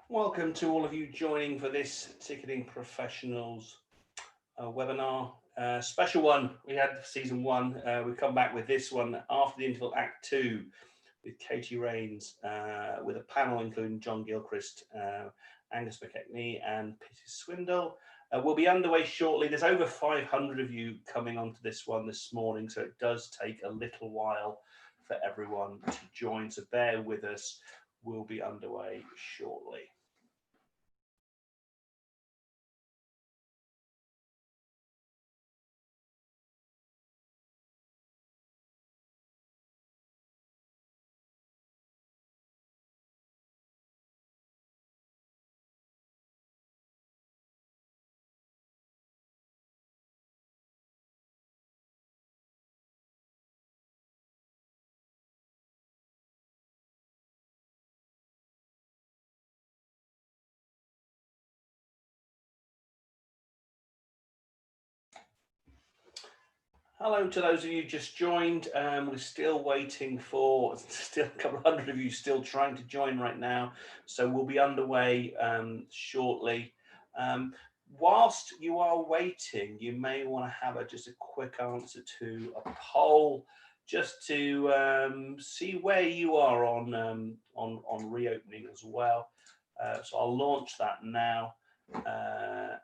Welcome to all of you joining for this Ticketing Professionals webinar. Special one, we had season one, we come back with this one after the interval Act 2 with Katie Rains, with a panel including John Gilchrist, Angus McKechnie and Peter Swindle. We'll be underway shortly. There's over 500 of you coming onto this one this morning, so it does take a little while for everyone to join, so bear with us. We'll be underway shortly. Hello to those of you just joined. We're still waiting for, still a couple of hundred of you still trying to join right now. So we'll be underway shortly. Whilst you are waiting, you may want to have just a quick answer to a poll just to see where you are on reopening as well. So I'll launch that now.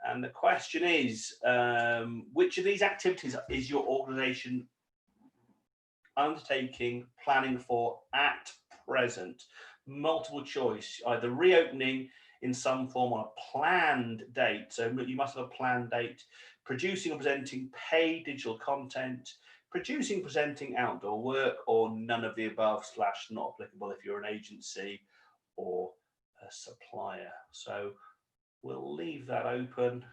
And the question is, which of these activities is your organisation undertaking, planning for at present? Multiple choice, either reopening in some form on a planned date, so you must have a planned date, producing or presenting paid digital content, producing, presenting outdoor work, or none of the above / not applicable if you're an agency or a supplier. So we'll leave that open.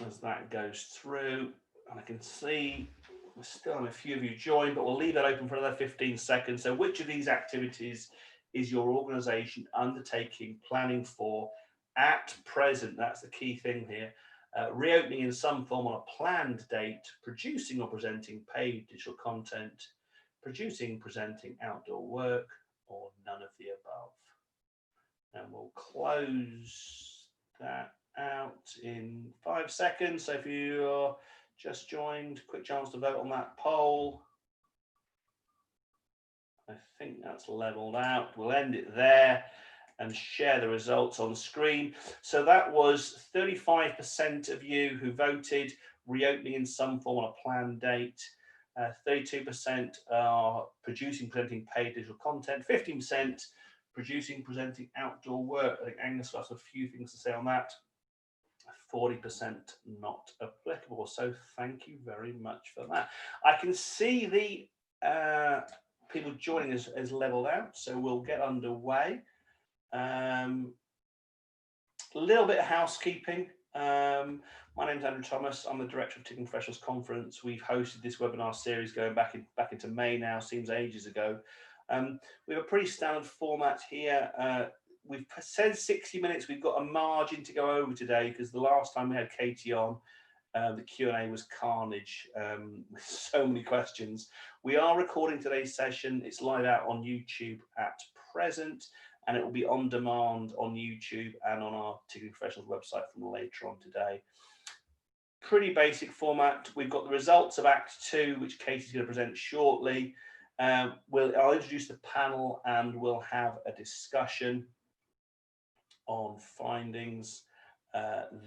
As that goes through, and I can see we still have a few of you joined, but we'll leave that open for another 15 seconds. So which of these activities is your organisation undertaking, planning for at present? That's the key thing here. Reopening in some form on a planned date, producing or presenting paid digital content, producing, presenting outdoor work, or none of the above. And we'll close that out in 5 seconds. So if you're just joined, quick chance to vote on that poll. I think that's leveled out. We'll end it there and share the results on screen. So that was 35% of you who voted reopening in some form on a planned date. 32% are producing, presenting paid digital content. 15% producing, presenting outdoor work. I think Angus has a few things to say on that. 40% not applicable. So thank you very much for that. I can see the people joining us as leveled out, so we'll get underway. A little bit of housekeeping. My name's Andrew Thomas. I'm the director of Ticketing Professionals Conference. We've hosted this webinar series going back into May now, seems ages ago. We have a pretty standard format here. We've said 60 minutes. We've got a margin to go over today because the last time we had Katie on, the Q&A was carnage with so many questions. We are recording today's session. It's live out on YouTube at present, and it will be on demand on YouTube and on our Ticketing Professionals website from later on today. Pretty basic format. We've got the results of Act 2, which Katie's going to present shortly. I'll introduce the panel and we'll have a discussion on findings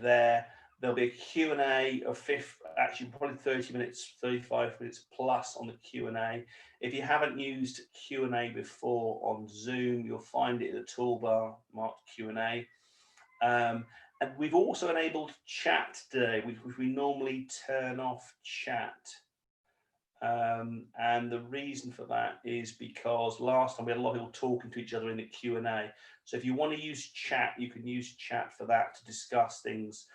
there. There'll be a Q&A of actually probably 30 minutes, 35 minutes plus on the Q&A. If you haven't used Q&A before on Zoom, you'll find it in the toolbar marked Q&A. And we've also enabled chat today, which we normally turn off chat. And the reason for that is because last time we had a lot of people talking to each other in the Q&A. So if you want to use chat, you can use chat for that to discuss things.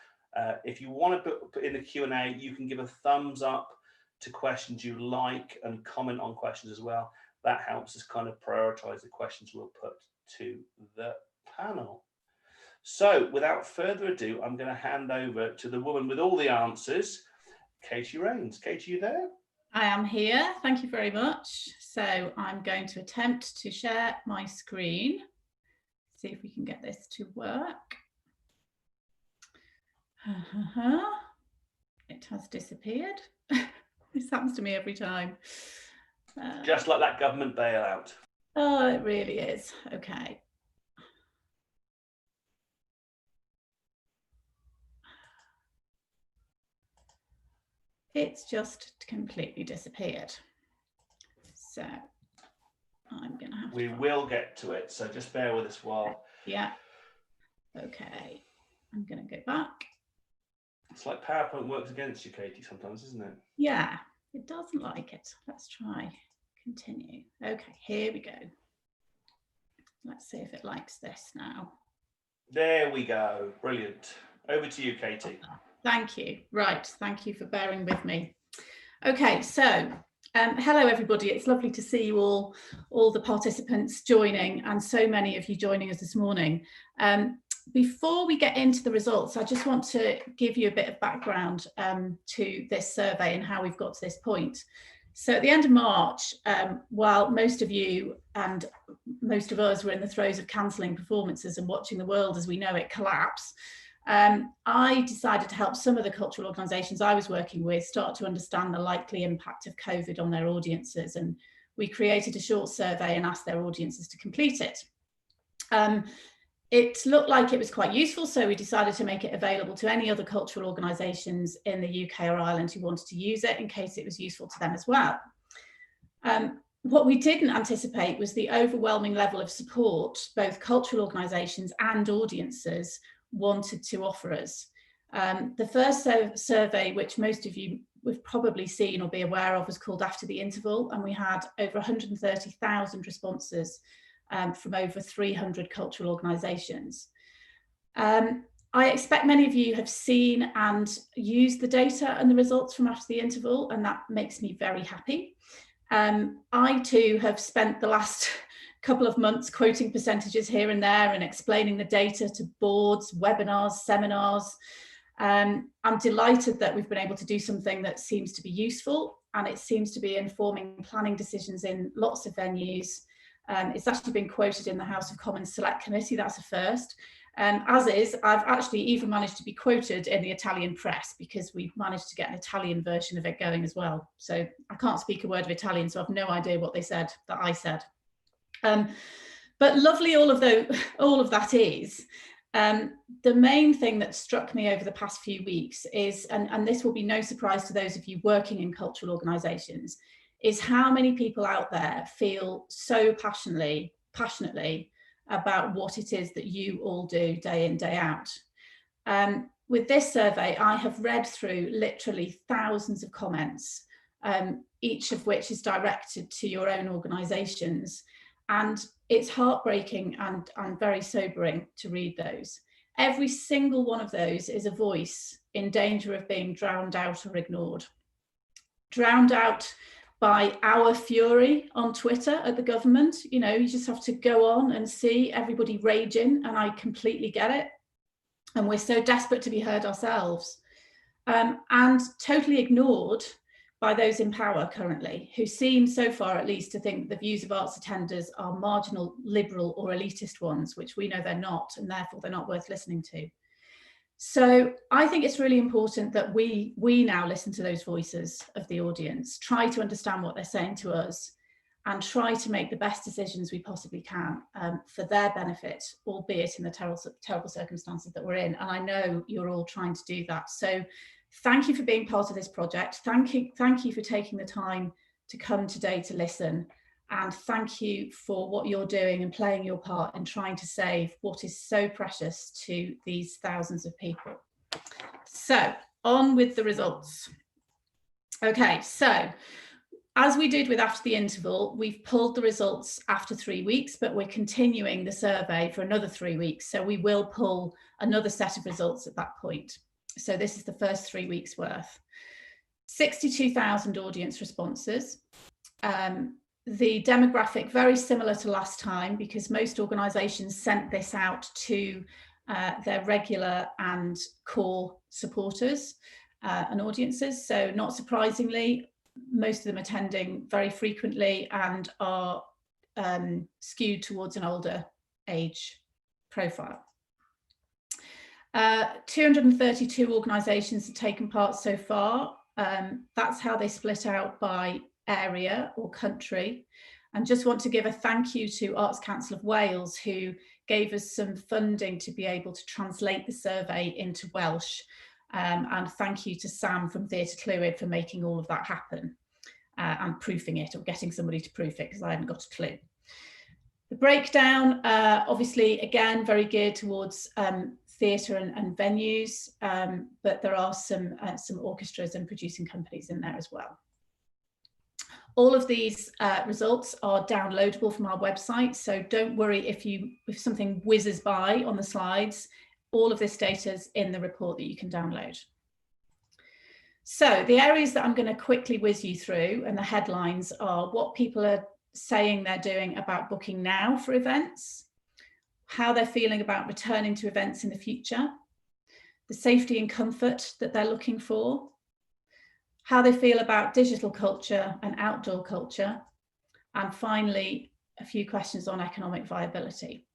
If you want to put in the Q&A, you can give a thumbs up to questions you like and comment on questions as well. That helps us kind of prioritize the questions we'll put to the panel. So without further ado, I'm going to hand over to the woman with all the answers, Katie Rains. Katie, you there? I am here. Thank you very much. So I'm going to attempt to share my screen. See if we can get this to work. It has disappeared. This happens to me every time. Just like that government bailout. Oh, it really is. Okay. It's just completely disappeared. So I'm going to have We will get to it, so just bear with us while. Yeah. Okay. I'm going to go back. It's like PowerPoint works against you, Katie, sometimes, isn't it? Yeah, it doesn't like it. Let's try continue. Okay, here we go. Let's see if it likes this now. There we go. Brilliant. Over to you, Katie. Thank you. Right. Thank you for bearing with me. Okay, so hello, everybody. It's lovely to see you all the participants joining, and so many of you joining us this morning. Before we get into the results, I just want to give you a bit of background to this survey and how we've got to this point. So at the end of March, while most of you and most of us were in the throes of cancelling performances and watching the world as we know it collapse, I decided to help some of the cultural organisations I was working with start to understand the likely impact of COVID on their audiences, and we created a short survey and asked their audiences to complete it. It looked like it was quite useful, so we decided to make it available to any other cultural organisations in the UK or Ireland who wanted to use it in case it was useful to them as well. What we didn't anticipate was the overwhelming level of support both cultural organisations and audiences wanted to offer us. The first survey, which most of you have probably seen or be aware of, was called After the Interval, and we had over 130,000 responses from over 300 cultural organisations. I expect many of you have seen and used the data and the results from After the Interval, and that makes me very happy. I too have spent the last couple of months quoting percentages here and there and explaining the data to boards, webinars, seminars. I'm delighted that we've been able to do something that seems to be useful, and it seems to be informing planning decisions in lots of venues. It's actually been quoted in the House of Commons Select Committee. That's a first. As is, I've actually even managed to be quoted in the Italian press because we've managed to get an Italian version of it going as well. So I can't speak a word of Italian, so I've no idea what they said that I said. But lovely all of that is, the main thing that struck me over the past few weeks is, and this will be no surprise to those of you working in cultural organisations, is how many people out there feel so passionately about what it is that you all do day in, day out. With this survey, I have read through literally thousands of comments, each of which is directed to your own organisations. And it's heartbreaking and very sobering to read those. Every single one of those is a voice in danger of being drowned out or ignored. Drowned out by our fury on Twitter at the government. You know, you just have to go on and see everybody raging, and I completely get it. And we're so desperate to be heard ourselves. And totally ignored by those in power currently, who seem so far at least to think the views of arts attenders are marginal, liberal or elitist ones, which we know they're not, and therefore they're not worth listening to. So I think it's really important that we now listen to those voices of the audience, try to understand what they're saying to us, and try to make the best decisions we possibly can for their benefit, albeit in the terrible circumstances that we're in. And I know you're all trying to do that. So thank you for being part of this project. Thank you for taking the time to come today to listen. And thank you for what you're doing and playing your part in trying to save what is so precious to these thousands of people. So on with the results. Okay, so as we did with After the Interval, we've pulled the results after 3 weeks, but we're continuing the survey for another 3 weeks. So we will pull another set of results at that point. So this is the first 3 weeks worth. 62,000 audience responses. The demographic very similar to last time, because most organisations sent this out to their regular and core supporters and audiences. So not surprisingly, most of them attending very frequently and are skewed towards an older age profile. 232 organisations have taken part so far. That's how they split out by area or country. And just want to give a thank you to Arts Council of Wales, who gave us some funding to be able to translate the survey into Welsh. And thank you to Sam from Theatre Clwyd for making all of that happen and proofing it, or getting somebody to proof it, because I hadn't got a clue. The breakdown, obviously, again, very geared towards theatre and venues, but there are some orchestras and producing companies in there as well. All of these results are downloadable from our website, so don't worry if something whizzes by on the slides. All of this data is in the report that you can download. So the areas that I'm going to quickly whiz you through, and the headlines, are what people are saying they're doing about booking now for events, how they're feeling about returning to events in the future, the safety and comfort that they're looking for, how they feel about digital culture and outdoor culture, and finally, a few questions on economic viability.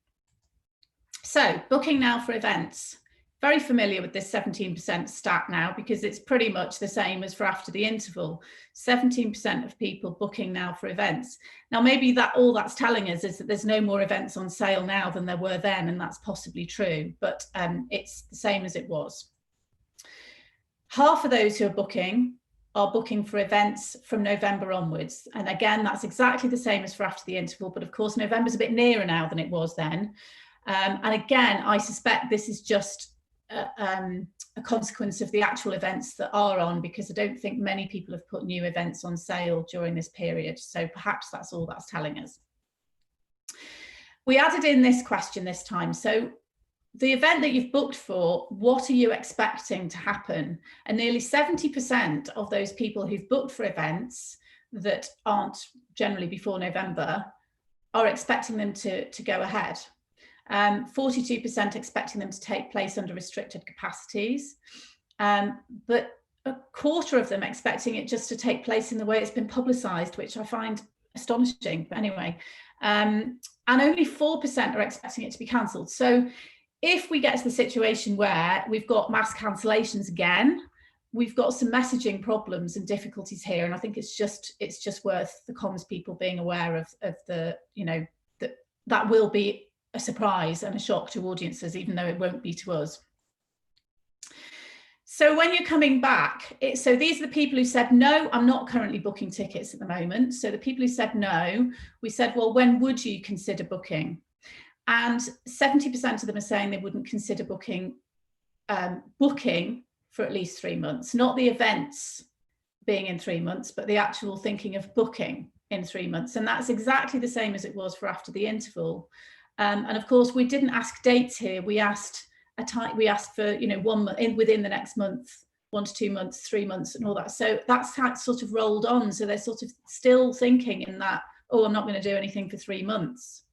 So, booking now for events. Very familiar with this 17% stat now, because it's pretty much the same as for after the interval. 17% of people booking now for events. Now, maybe all that's telling us is that there's no more events on sale now than there were then, and that's possibly true, but it's the same as it was. Half of those who are booking for events from November onwards. And again, that's exactly the same as for after the interval, but of course, November's a bit nearer now than it was then. And again, I suspect this is just a consequence of the actual events that are on, because I don't think many people have put new events on sale during this period. So perhaps that's all that's telling us. We added in this question this time. So the event that you've booked for, what are you expecting to happen? And nearly 70% of those people who've booked for events that aren't generally before November are expecting them to go ahead. 42% expecting them to take place under restricted capacities, but a quarter of them expecting it just to take place in the way it's been publicised, which I find astonishing, but anyway. And only 4% are expecting it to be cancelled. So if we get to the situation where we've got mass cancellations again, we've got some messaging problems and difficulties here, and I think it's just worth the comms people being aware of the, you know, that will be a surprise and a shock to audiences, even though it won't be to us. So when you're coming back, so these are the people who said, no, I'm not currently booking tickets at the moment. So the people who said no, we said, well, when would you consider booking? And 70% of them are saying they wouldn't consider booking for at least 3 months, not the events being in 3 months, but the actual thinking of booking in 3 months. And that's exactly the same as it was for after the interval. And of course, we didn't ask dates here. We asked for, you know, 1 month within the next month, 1 to 2 months, 3 months, and all that. So that's how it sort of rolled on. So they're sort of still thinking in that, oh, I'm not going to do anything for 3 months,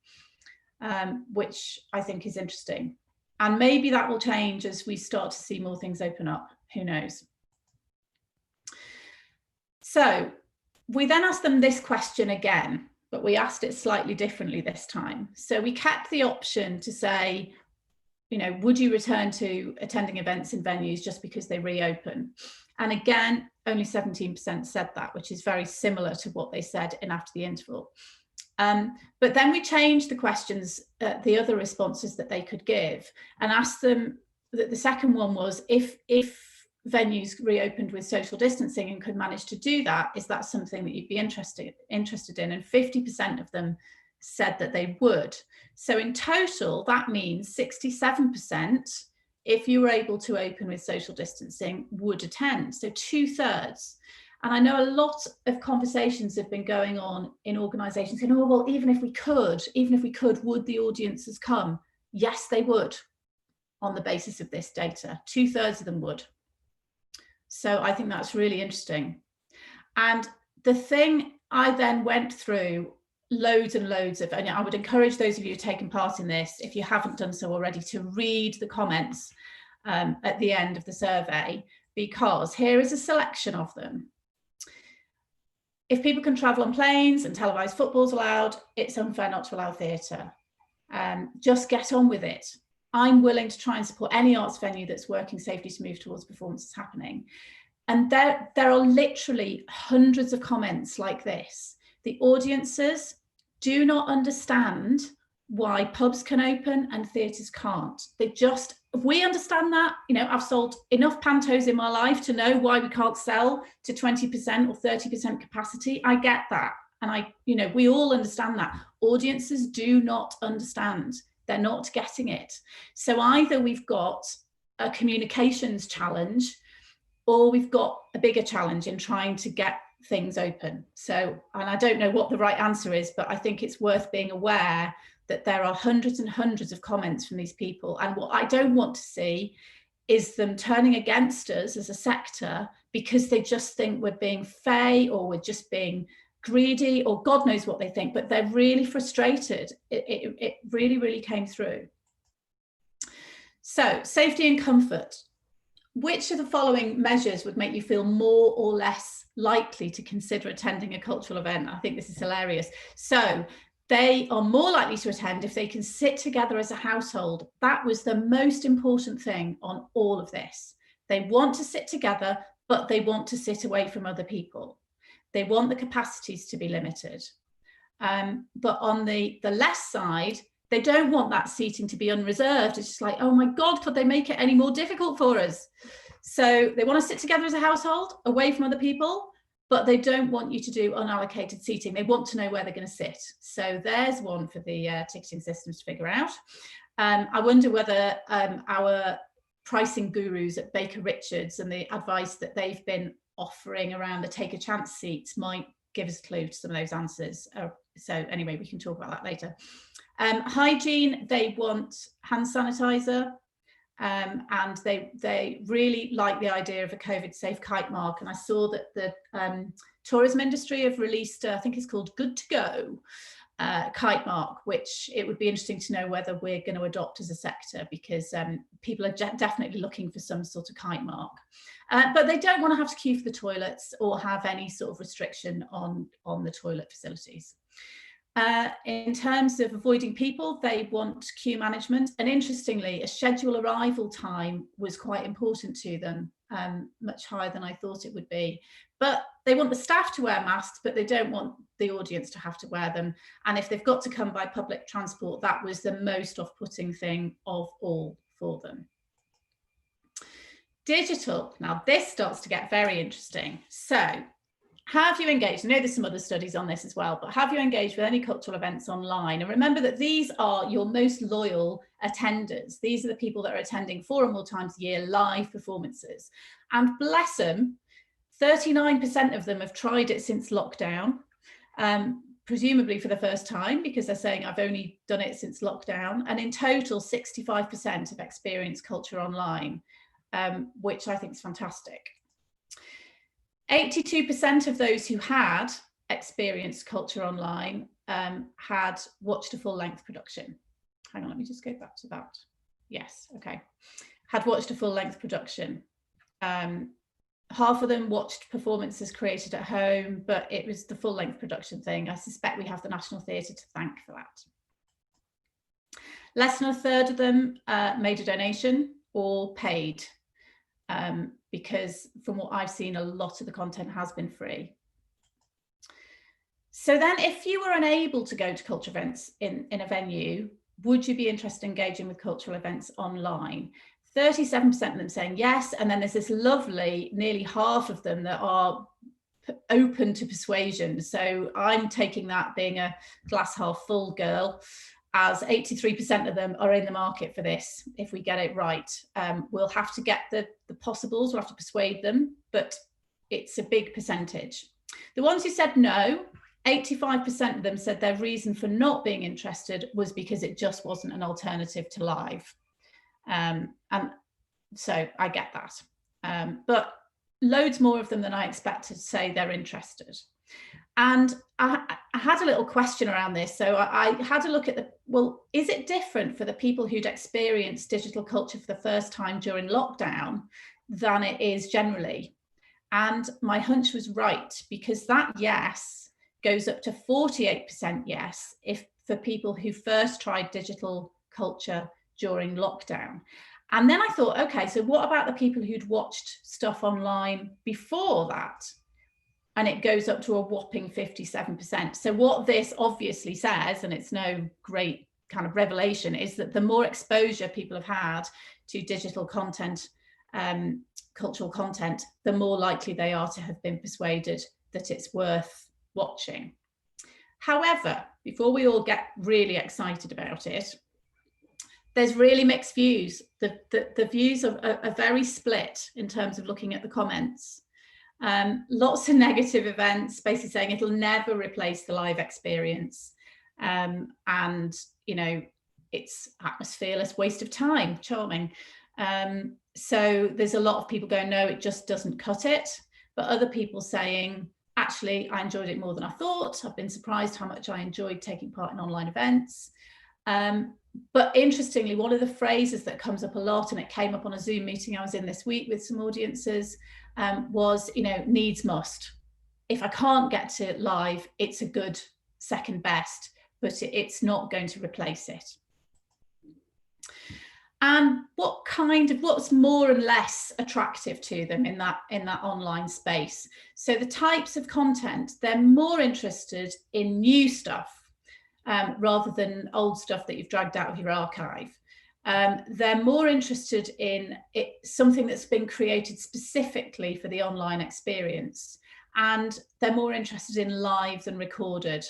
which I think is interesting. And maybe that will change as we start to see more things open up. Who knows? So we then asked them this question again, but we asked it slightly differently this time. So we kept the option to say, you know, would you return to attending events in venues just because they reopen? And again, only 17% said that, which is very similar to what they said in after the interval. But then we changed the questions, the other responses that they could give, and asked them that the second one was, if venues reopened with social distancing and could manage to do that, is that something that you'd be interested in? And 50% of them said that they would. So in total, that means 67%, if you were able to open with social distancing, would attend. So 2/3. And I know a lot of conversations have been going on in organisations saying, oh, well, even if we could, would the audiences come? Yes, they would, on the basis of this data. 2/3 of them would. So I think that's really interesting. And the thing I then went through loads and loads of, and I would encourage those of you who've taken part in this, if you haven't done so already, to read the comments at the end of the survey, because here is a selection of them. if people can travel on planes and televised football's allowed, it's unfair not to allow theatre. Just get on with it. I'm willing to try and support any arts venue that's working safely to move towards performances happening. And there are literally hundreds of comments like this. The audiences do not understand why pubs can open and theatres can't. We understand that. You know, I've sold enough pantos in my life to know why we can't sell to 20% or 30% capacity. I get that. And we all understand that. Audiences do not understand. They're not getting it. So either we've got a communications challenge or we've got a bigger challenge in trying to get things open. So, and I don't know what the right answer is, but I think it's worth being aware that there are hundreds and hundreds of comments from these people. And what I don't want to see is them turning against us as a sector because they just think we're being fey or we're just being greedy or God knows what they think, but they're really frustrated. It really, really came through. So, safety and comfort. Which of the following measures would make you feel more or less likely to consider attending a cultural event? I think this is hilarious. So they are more likely to attend if they can sit together as a household. That was the most important thing on all of this. They want to sit together, but they want to sit away from other people. They want the capacities to be limited. But on the less side, they don't want that seating to be unreserved. It's just like, oh my God, could they make it any more difficult for us? So they want to sit together as a household, away from other people, but they don't want you to do unallocated seating. They want to know where they're going to sit. So there's one for the ticketing systems to figure out. I wonder whether our pricing gurus at Baker Richards and the advice that they've been offering around the take a chance seats might give us a clue to some of those answers. So anyway, we can talk about that later. Hygiene, they want hand sanitizer, and they really like the idea of a COVID safe kite mark. And I saw that the tourism industry have released, I think it's called Good to Go kite mark, which it would be interesting to know whether we're going to adopt as a sector, because people are definitely looking for some sort of kite mark. But they don't want to have to queue for the toilets or have any sort of restriction on the toilet facilities. In terms of avoiding people, they want queue management. And interestingly, a schedule arrival time was quite important to them, much higher than I thought it would be. But they want the staff to wear masks, but they don't want the audience to have to wear them. And if they've got to come by public transport, that was the most off-putting thing of all for them. Digital. Now this starts to get very interesting. So, have you engaged? I know there's some other studies on this as well, but have you engaged with any cultural events online? And remember that these are your most loyal attenders. These are the people that are attending 4 or more times a year live performances. And bless them, 39% of them have tried it since lockdown, presumably for the first time, because they're saying I've only done it since lockdown. And in total, 65% have experienced culture online, which I think is fantastic. 82% of those who had experienced culture online had watched a full-length production. Hang on, let me just go back to that. Yes, okay. Had watched a full-length production. Half of them watched performances created at home, but it was the full-length production thing. I suspect we have the National Theatre to thank for that. Less than a third of them made a donation or paid. Because from what I've seen, a lot of the content has been free. So then if you were unable to go to culture events in a venue, would you be interested in engaging with cultural events online? 37% of them saying yes, and then there's this lovely, nearly half of them that are open to persuasion. So I'm taking that being a glass half full girl, as 83% of them are in the market for this, if we get it right. We'll have to get the possibles, we'll have to persuade them, but it's a big percentage. The ones who said no, 85% of them said their reason for not being interested was because it just wasn't an alternative to live. And so I get that. But loads more of them than I expected to say they're interested. And I had a little question around this. So I had a look at well, is it different for the people who'd experienced digital culture for the first time during lockdown than it is generally? And my hunch was right, because that yes goes up to 48% yes if for people who first tried digital culture during lockdown. And then I thought, okay, so what about the people who'd watched stuff online before that? And it goes up to a whopping 57%. So what this obviously says, and it's no great kind of revelation, is that the more exposure people have had to digital content, cultural content, the more likely they are to have been persuaded that it's worth watching. However, before we all get really excited about it, there's really mixed views. The views are very split in terms of looking at the comments. Lots of negative events, basically saying it'll never replace the live experience. And, you know, it's atmosphereless, waste of time, charming. So there's a lot of people going, no, it just doesn't cut it. But other people saying, actually, I enjoyed it more than I thought. I've been surprised how much I enjoyed taking part in online events. But interestingly, one of the phrases that comes up a lot, and it came up on a Zoom meeting I was in this week with some audiences, was, you know, needs must. If I can't get to live, it's a good second best, but it's not going to replace it. And what's more and less attractive to them in that online space? So the types of content, they're more interested in new stuff rather than old stuff that you've dragged out of your archive. They're more interested in something that's been created specifically for the online experience, and they're more interested in live than recorded.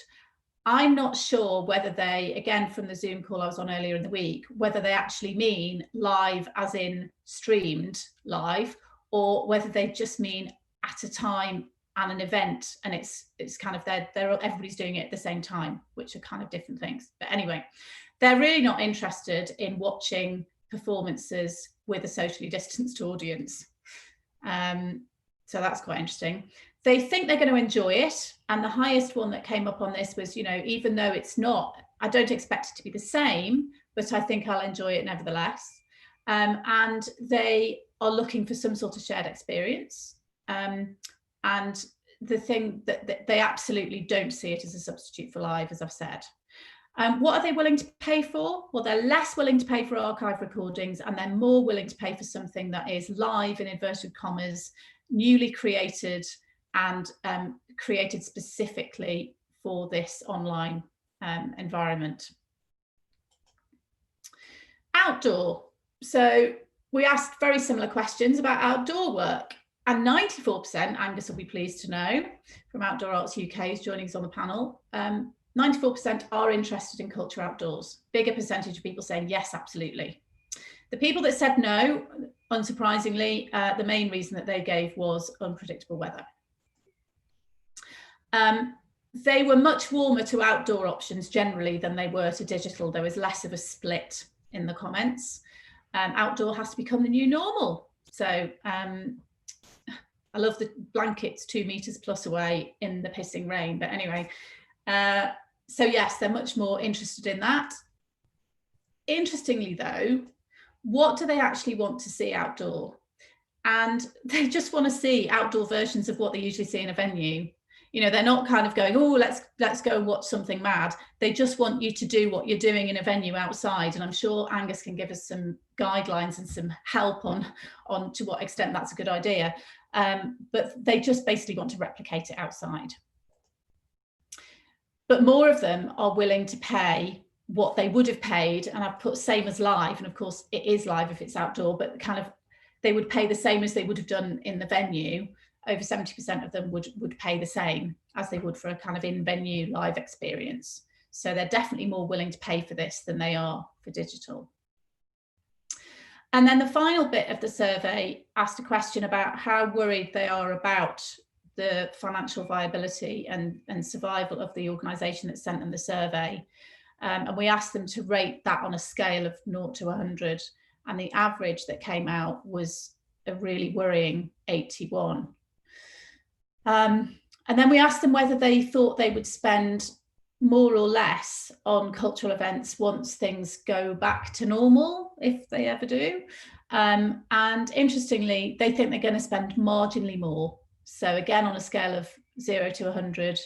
I'm not sure whether they, again, from the Zoom call I was on earlier in the week, whether they actually mean live as in streamed live, or whether they just mean at a time and an event, and it's kind of everybody's doing it at the same time, which are kind of different things. But anyway, they're really not interested in watching performances with a socially distanced audience. So that's quite interesting. They think they're going to enjoy it. And the highest one that came up on this was, you know, even though it's not, I don't expect it to be the same, but I think I'll enjoy it nevertheless. And they are looking for some sort of shared experience. And the thing that they absolutely don't see it as a substitute for live, as I've said. What are they willing to pay for? Well, they're less willing to pay for archive recordings, and they're more willing to pay for something that is live, in inverted commas, newly created, and created specifically for this online environment. Outdoor. So we asked very similar questions about outdoor work, and 94%, Angus will be pleased to know, from Outdoor Arts UK, is joining us on the panel, 94% are interested in culture outdoors. Bigger percentage of people saying yes, absolutely. The people that said no, unsurprisingly, the main reason that they gave was unpredictable weather. They were much warmer to outdoor options generally than they were to digital. There was less of a split in the comments. Outdoor has to become the new normal. So I love the blankets 2 meters plus away in the pissing rain. But anyway, so yes, they're much more interested in that. Interestingly though, what do they actually want to see outdoor? And they just want to see outdoor versions of what they usually see in a venue. You know, they're not kind of going, oh, let's go and watch something mad. They just want you to do what you're doing in a venue outside. And I'm sure Angus can give us some guidelines and some help on to what extent that's a good idea. But they just basically want to replicate it outside. But more of them are willing to pay what they would have paid, and I've put same as live, and of course it is live if it's outdoor, but kind of they would pay the same as they would have done in the venue. Over 70% of them would pay the same as they would for a kind of in-venue live experience. So they're definitely more willing to pay for this than they are for digital. And then the final bit of the survey asked a question about how worried they are about the financial viability and survival of the organisation that sent them the survey. And we asked them to rate that on a scale of 0 to 100. And the average that came out was a really worrying 81. And then we asked them whether they thought they would spend more or less on cultural events once things go back to normal, if they ever do. And interestingly, they think they're going to spend marginally more. So again, on a scale of 0 to 100,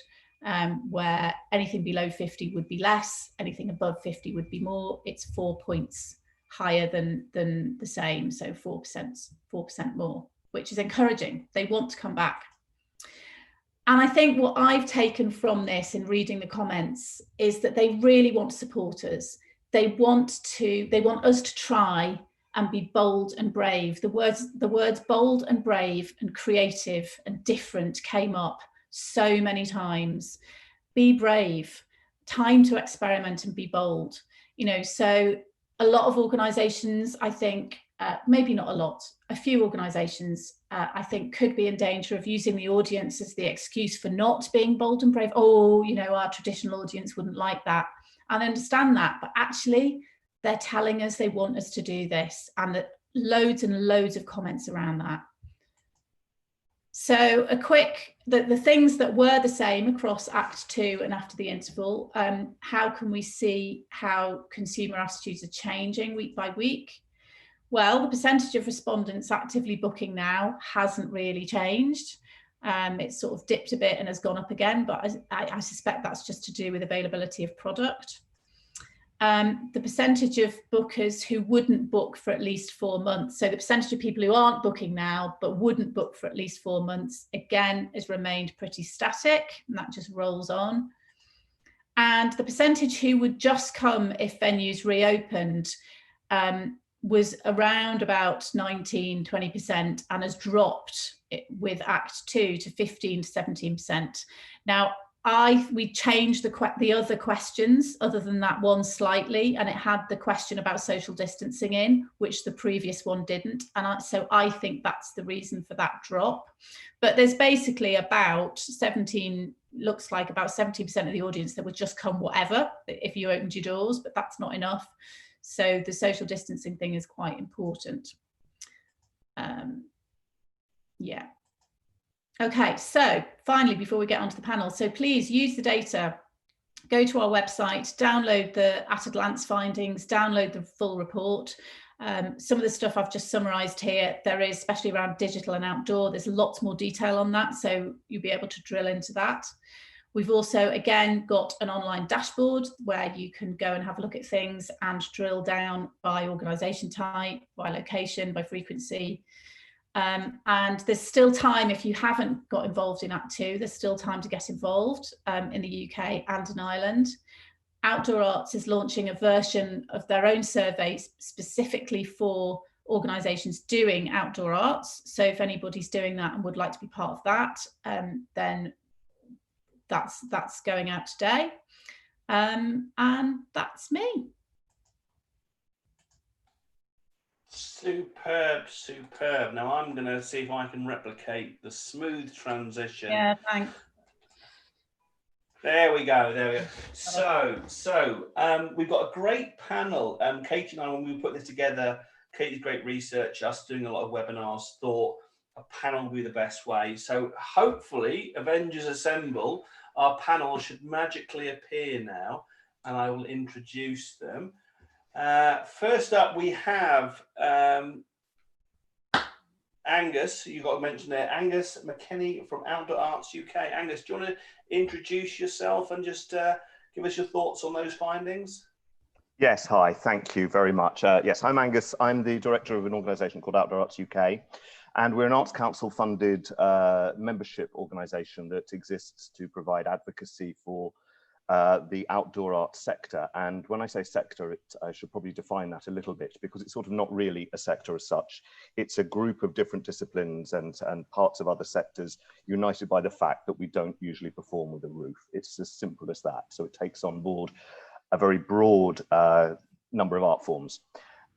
where anything below 50 would be less, anything above 50 would be more, it's 4 points higher than the same, so 4% more, which is encouraging. They want to come back. And I think what I've taken from this in reading the comments is that they really want to support us. They want us to try and be bold and brave. The words bold and brave and creative and different came up so many times. Be brave, time to experiment and be bold. You know, so a lot of organisations, I think, maybe not a lot, a few organisations, I think, could be in danger of using the audience as the excuse for not being bold and brave. Oh, you know, our traditional audience wouldn't like that. And I understand that, but actually they're telling us they want us to do this, and loads and loads of comments around that. So a quick, the things that were the same across Act 2 and after the interval, how can we see how consumer attitudes are changing week by week? Well, the percentage of respondents actively booking now hasn't really changed. It's sort of dipped a bit and has gone up again, but I suspect that's just to do with availability of product. The percentage of bookers who wouldn't book for at least 4 months, so the percentage of people who aren't booking now but wouldn't book for at least 4 months, again, has remained pretty static, and that just rolls on. And the percentage who would just come if venues reopened was around about 19-20% and has dropped with Act 2 to 15-17%. Now, we changed the other questions other than that one slightly, and it had the question about social distancing in, which the previous one didn't. And so I think that's the reason for that drop. But there's basically about 17, looks like about 17% of the audience that would just come whatever if you opened your doors, but that's not enough. So the social distancing thing is quite important. Yeah. Okay, so finally, before we get onto the panel, so please use the data, go to our website, download the at a glance findings, download the full report. Some of the stuff I've just summarised here, there is, especially around digital and outdoor, there's lots more detail on that, so you'll be able to drill into that. We've also, again, got an online dashboard where you can go and have a look at things and drill down by organisation type, by location, by frequency. And there's still time, if you haven't got involved in Act 2, there's still time to get involved in the UK and in Ireland. Outdoor Arts is launching a version of their own survey specifically for organisations doing outdoor arts. So if anybody's doing that and would like to be part of that, then that's going out today. And that's me. Superb, superb. Now I'm going to see if I can replicate the smooth transition. Yeah, thanks. There we go. There we go. So we've got a great panel. Katie and I, when we put this together, Katie's great research, us doing a lot of webinars, thought a panel would be the best way. So hopefully, Avengers Assemble, our panel should magically appear now, and I will introduce them. First up, we have Angus, you got to mention there, Angus McKinney from Outdoor Arts UK. Angus, do you want to introduce yourself and just give us your thoughts on those findings? Yes, hi, thank you very much. Yes, I'm Angus. I'm the director of an organisation called Outdoor Arts UK, and we're an Arts Council funded membership organisation that exists to provide advocacy for the outdoor art sector. And when I say sector, I should probably define that a little bit, because it's sort of not really a sector as such. It's a group of different disciplines and parts of other sectors united by the fact that we don't usually perform with a roof. It's as simple as that. So it takes on board a very broad number of art forms.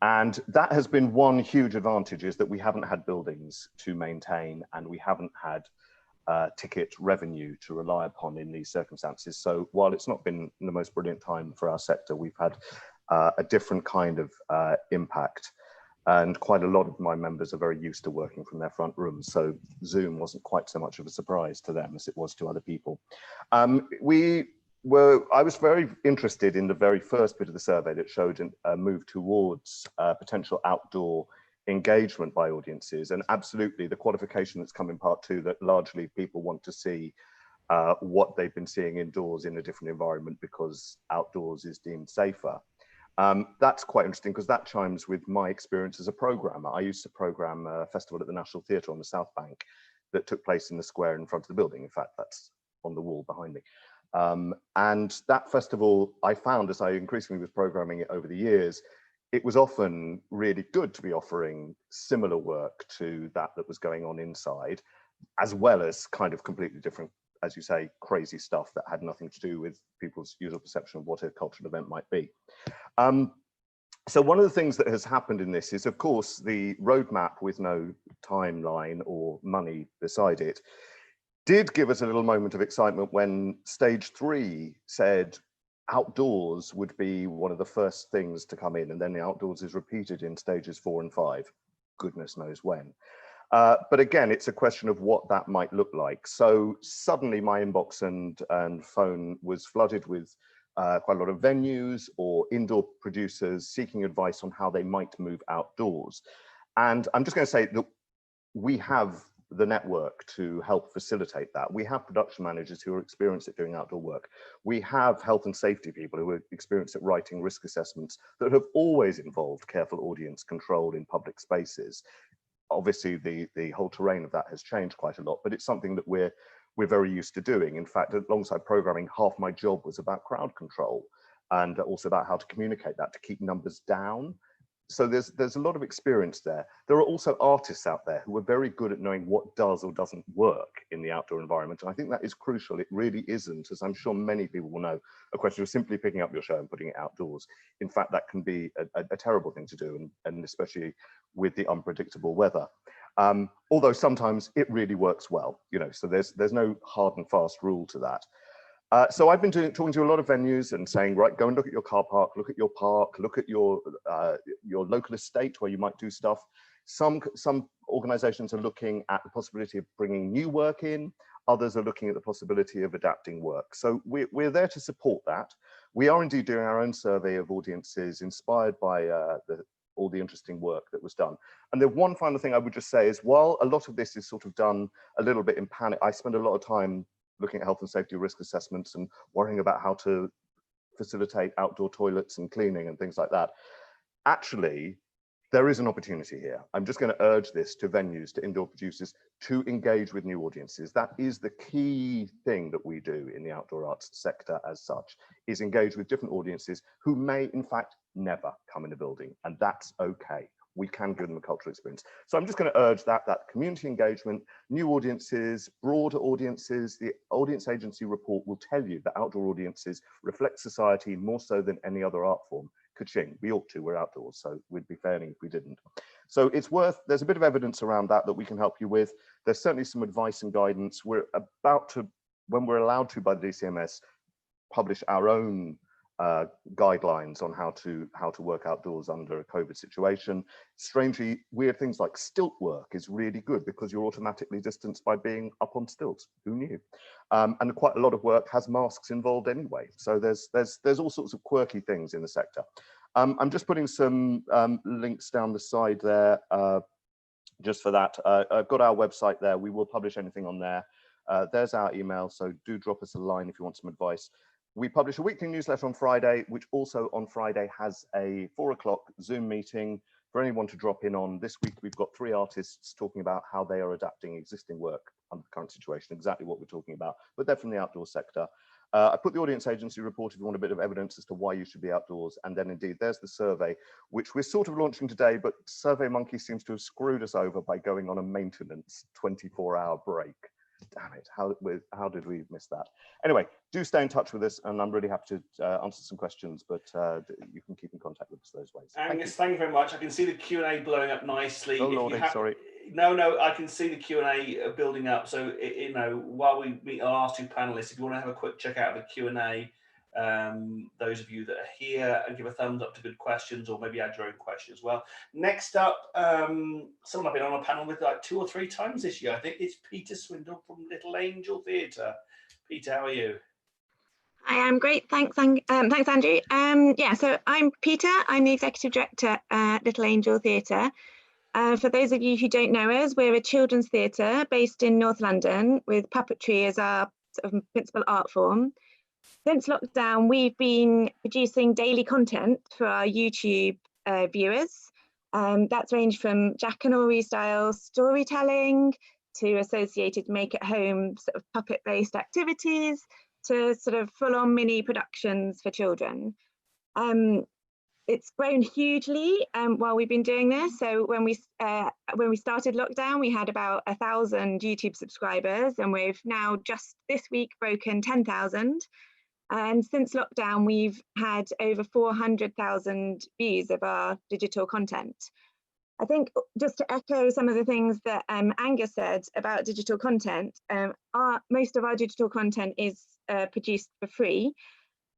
And that has been one huge advantage, is that we haven't had buildings to maintain, and we haven't had ticket revenue to rely upon in these circumstances. So while it's not been the most brilliant time for our sector, we've had a different kind of impact. And quite a lot of my members are very used to working from their front rooms. So Zoom wasn't quite so much of a surprise to them as it was to other people. I was very interested in the very first bit of the survey that showed a move towards potential outdoor engagement by audiences, and absolutely the qualification that's come in part two, that largely people want to see what they've been seeing indoors in a different environment because outdoors is deemed safer. That's quite interesting because that chimes with my experience as a programmer. I used to program a festival at the National Theatre on the South Bank that took place in the square in front of the building. In fact, that's on the wall behind me. And that festival, I found as I increasingly was programming it over the years, it was often really good to be offering similar work to that was going on inside, as well as kind of completely different, as you say, crazy stuff that had nothing to do with people's usual perception of what a cultural event might be. So one of the things that has happened in this is, of course, the roadmap with no timeline or money beside it did give us a little moment of excitement when stage 3 said outdoors would be one of the first things to come in, and then the outdoors is repeated in stages 4 and 5, goodness knows when. But again, it's a question of what that might look like. So suddenly my inbox and phone was flooded with quite a lot of venues or indoor producers seeking advice on how they might move outdoors. And I'm just going to say that we have the network to help facilitate that. We have production managers who are experienced at doing outdoor work. We have health and safety people who are experienced at writing risk assessments that have always involved careful audience control in public spaces. Obviously, the whole terrain of that has changed quite a lot, but it's something that we're very used to doing. In fact, alongside programming, half my job was about crowd control and also about how to communicate that to keep numbers down. So there's a lot of experience there. There are also artists out there who are very good at knowing what does or doesn't work in the outdoor environment. And I think that is crucial. It really isn't, as I'm sure many people will know, a question of simply picking up your show and putting it outdoors. In fact, that can be a terrible thing to do, and especially with the unpredictable weather. Although sometimes it really works well, you know, so there's no hard and fast rule to that. So I've been talking to a lot of venues and saying, right, go and look at your car park, look at your park, look at your local estate where you might do stuff. Some organizations are looking at the possibility of bringing new work in. Others are looking at the possibility of adapting work. So we're there to support that. We are indeed doing our own survey of audiences inspired by all the interesting work that was done. And the one final thing I would just say is, while a lot of this is sort of done a little bit in panic, I spend a lot of time looking at health and safety risk assessments and worrying about how to facilitate outdoor toilets and cleaning and things like that. Actually, there is an opportunity here. I'm just going to urge this to venues, to indoor producers, to engage with new audiences. That is the key thing that we do in the outdoor arts sector as such, is engage with different audiences who may, in fact, never come in a building, and that's okay. We can give them a cultural experience. So I'm just going to urge that community engagement, new audiences, broader audiences. The audience agency report will tell you that outdoor audiences reflect society more so than any other art form. Ka-ching, we ought to, we're outdoors, so we'd be failing if we didn't. So it's there's a bit of evidence around that we can help you with. There's certainly some advice and guidance. We're about to, when we're allowed to by the DCMS, publish our own guidelines on how to work outdoors under a COVID situation. Strangely, weird things like stilt work is really good because you're automatically distanced by being up on stilts. Who knew? And quite a lot of work has masks involved anyway. So there's all sorts of quirky things in the sector. I'm just putting some links down the side there just for that. I've got our website there. We will publish anything on there. There's our email, so do drop us a line if you want some advice. We publish a weekly newsletter on Friday, which also on Friday has a 4 o'clock Zoom meeting for anyone to drop in on. This week, we've got 3 artists talking about how they are adapting existing work under the current situation, exactly what we're talking about, but they're from the outdoor sector. I put the audience agency report if you want a bit of evidence as to why you should be outdoors. And then indeed, there's the survey, which we're sort of launching today, but SurveyMonkey seems to have screwed us over by going on a maintenance 24-hour break. Damn it, how did we miss that? Anyway, do stay in touch with us, and I'm really happy to answer some questions, but you can keep in contact with us those ways. Angus, thank you very much. I can see the Q&A blowing up nicely. Oh, Lordy, sorry. No, I can see the Q&A building up. So, you know, while we meet our last 2 panelists, if you want to have a quick check out of the Q&A, those of you that are here, and give a thumbs up to good questions, or maybe add your own question as well. Next up, someone I've been on a panel with like 2 or 3 times this year. I think it's Peter Swindle from Little Angel Theatre. Peter, how are you? I am great, thanks Andrew. Yeah, so I'm Peter, I'm the Executive Director at Little Angel Theatre. For those of you who don't know us, we're a children's theatre based in North London with puppetry as our sort of principal art form. Since lockdown, we've been producing daily content for our YouTube viewers. That's ranged from Jack and Ori style storytelling to associated make-at-home sort of puppet-based activities to sort of full-on mini productions for children. It's grown hugely while we've been doing this. So when we started lockdown, we had about 1,000 YouTube subscribers, and we've now just this week broken 10,000. And since lockdown, we've had over 400,000 views of our digital content. I think just to echo some of the things that Angus said about digital content, most of our digital content is produced for free.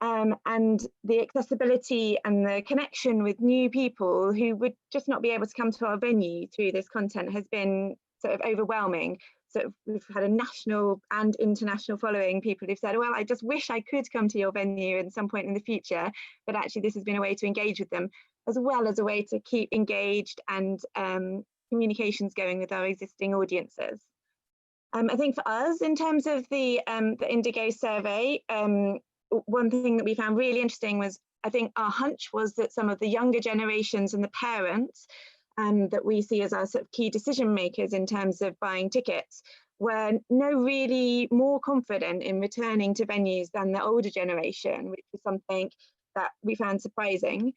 And the accessibility and the connection with new people who would just not be able to come to our venue through this content has been sort of overwhelming. So we've had a national and international following, people who've said, well, I just wish I could come to your venue at some point in the future, but actually this has been a way to engage with them, as well as a way to keep engaged and communications going with our existing audiences. I think for us, in terms of the Indigo survey, one thing that we found really interesting was, I think our hunch was that some of the younger generations and the parents that we see as our sort of key decision makers in terms of buying tickets were really more confident in returning to venues than the older generation, which was something that we found surprising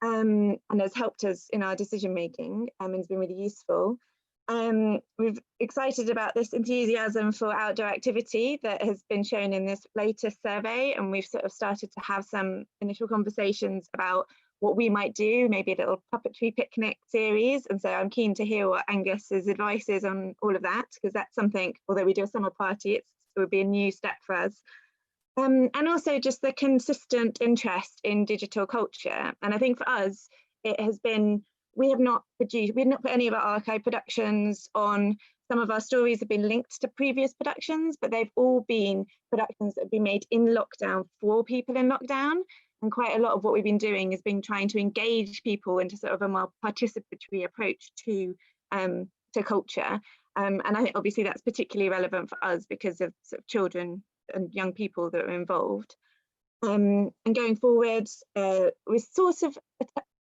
and has helped us in our decision making and has been really useful. We're excited about this enthusiasm for outdoor activity that has been shown in this latest survey, and we've sort of started to have some initial conversations about what we might do, maybe a little puppetry picnic series. And so I'm keen to hear what Angus's advice is on all of that, because that's something, although we do a summer party, it would be a new step for us. And also just the consistent interest in digital culture. And I think for us, it has been, we have not put any of our archive productions on. Some of our stories have been linked to previous productions, but they've all been productions that have been made in lockdown for people in lockdown. And quite a lot of what we've been doing has been trying to engage people into sort of a more participatory approach to culture. And I think obviously that's particularly relevant for us because of sort of children and young people that are involved. And going forward, we're sort of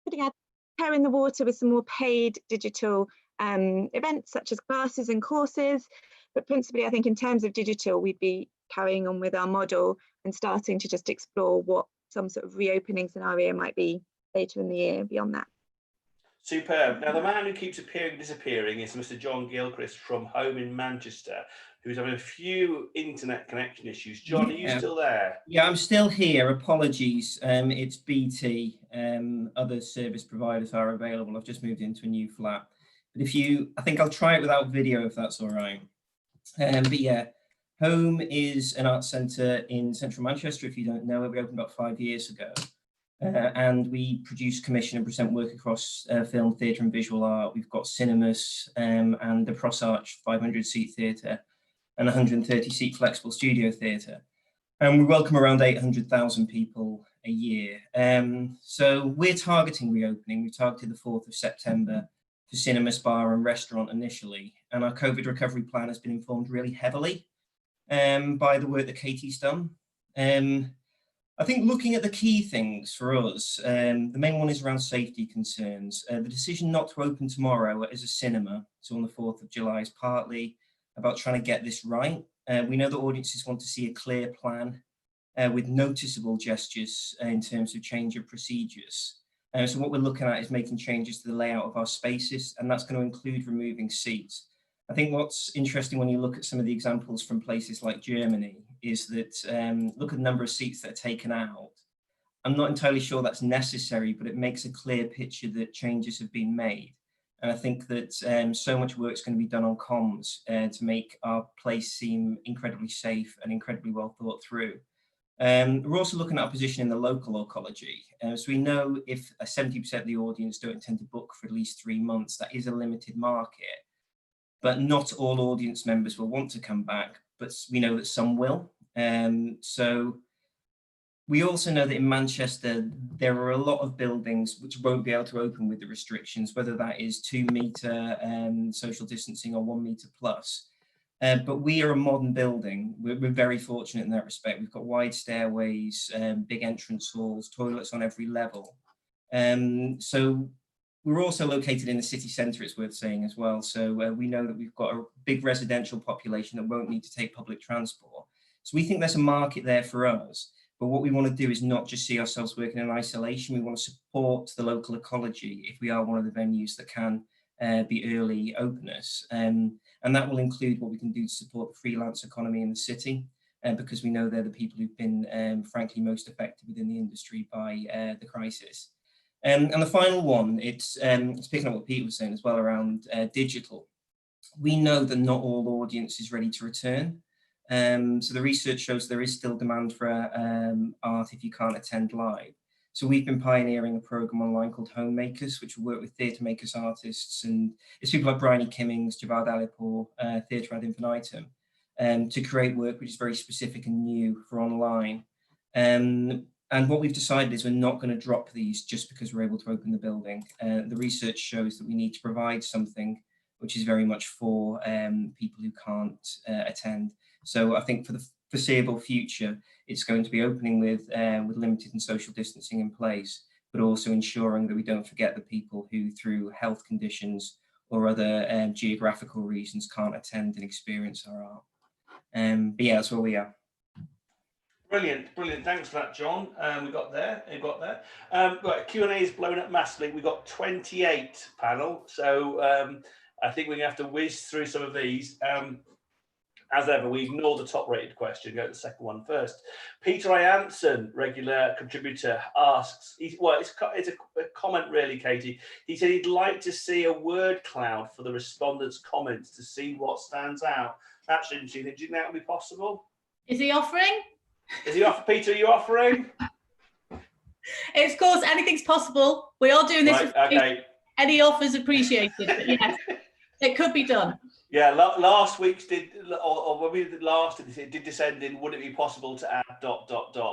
putting our toe in the water with some more paid digital events such as classes and courses. But principally, I think in terms of digital, we'd be carrying on with our model and starting to just explore what some sort of reopening scenario might be later in the year beyond that. Superb. Now, the man who keeps appearing and disappearing is Mr. John Gilchrist from home in Manchester, who's having a few internet connection issues. John, are you still there? Yeah, I'm still here. Apologies. It's BT. Other service providers are available. I've just moved into a new flat. But I think I'll try it without video if that's all right. But yeah, Home is an art centre in central Manchester. If you don't know it, we opened about 5 years ago. And we produce, commission and present work across film, theatre and visual art. We've got cinemas and the Cross Arch 500-seat theatre and 130-seat flexible studio theatre. And we welcome around 800,000 people a year. So we're targeting reopening. We targeted the 4th of September for cinema, spa and restaurant initially. And our COVID recovery plan has been informed really heavily by the work that Katie's done. I think looking at the key things for us, the main one is around safety concerns. The decision not to open tomorrow as a cinema, so on the 4th of July, is partly about trying to get this right. We know that audiences want to see a clear plan with noticeable gestures in terms of change of procedures. So what we're looking at is making changes to the layout of our spaces, and that's going to include removing seats. I think what's interesting when you look at some of the examples from places like Germany is that look at the number of seats that are taken out. I'm not entirely sure that's necessary, but it makes a clear picture that changes have been made. And I think that so much work is going to be done on comms to make our place seem incredibly safe and incredibly well thought through. We're also looking at our position in the local ecology. So we know if 70% of the audience don't intend to book for at least 3 months, that is a limited market. But not all audience members will want to come back, but we know that some will. So We also know that in Manchester, there are a lot of buildings which won't be able to open with the restrictions, whether that is 2 metre social distancing or 1 metre plus. But we are a modern building. We're very fortunate in that respect. We've got wide stairways, big entrance halls, toilets on every level. So we're also located in the city centre, it's worth saying as well. So we know that we've got a big residential population that won't need to take public transport. So we think there's a market there for us. But what we want to do is not just see ourselves working in isolation. We want to support the local ecology if we are one of the venues that can be early openers. And that will include what we can do to support the freelance economy in the city, because we know they're the people who've been, frankly, most affected within the industry by the crisis. And the final one, it's picking up what Peter was saying as well around digital. We know that not all audience is ready to return. So the research shows there is still demand for art if you can't attend live. So we've been pioneering a program online called Homemakers, which will work with theatre makers, artists, and it's people like Bryony Kimmings, Javad Alipur, Theatre Ad Infinitum, to create work which is very specific and new for online. And what we've decided is we're not going to drop these just because we're able to open the building. The research shows that we need to provide something which is very much for people who can't attend. So I think for the foreseeable future, it's going to be opening with limited and social distancing in place, but also ensuring that we don't forget the people who, through health conditions or other geographical reasons, can't attend and experience our art. But yeah, that's where we are. Brilliant, brilliant. Thanks for that, John. We got there. Right, Q&A is blown up massively. We've got 28 panel, so I think we're going to have to whiz through some of these. As ever, we ignore the top-rated question, go to the second one first. Peter Ianson, regular contributor, asks, it's a comment really, Katie. He said he'd like to see a word cloud for the respondents' comments to see what stands out. That's interesting. Do you think that would be possible? Is he offering? Is he off? Peter, are you offering? It's, of course, anything's possible. We are doing this. Right, okay. Any offers appreciated, but yes, it could be done. Yeah, last week's did, or when we did last, it did descend in, would it be possible to add ...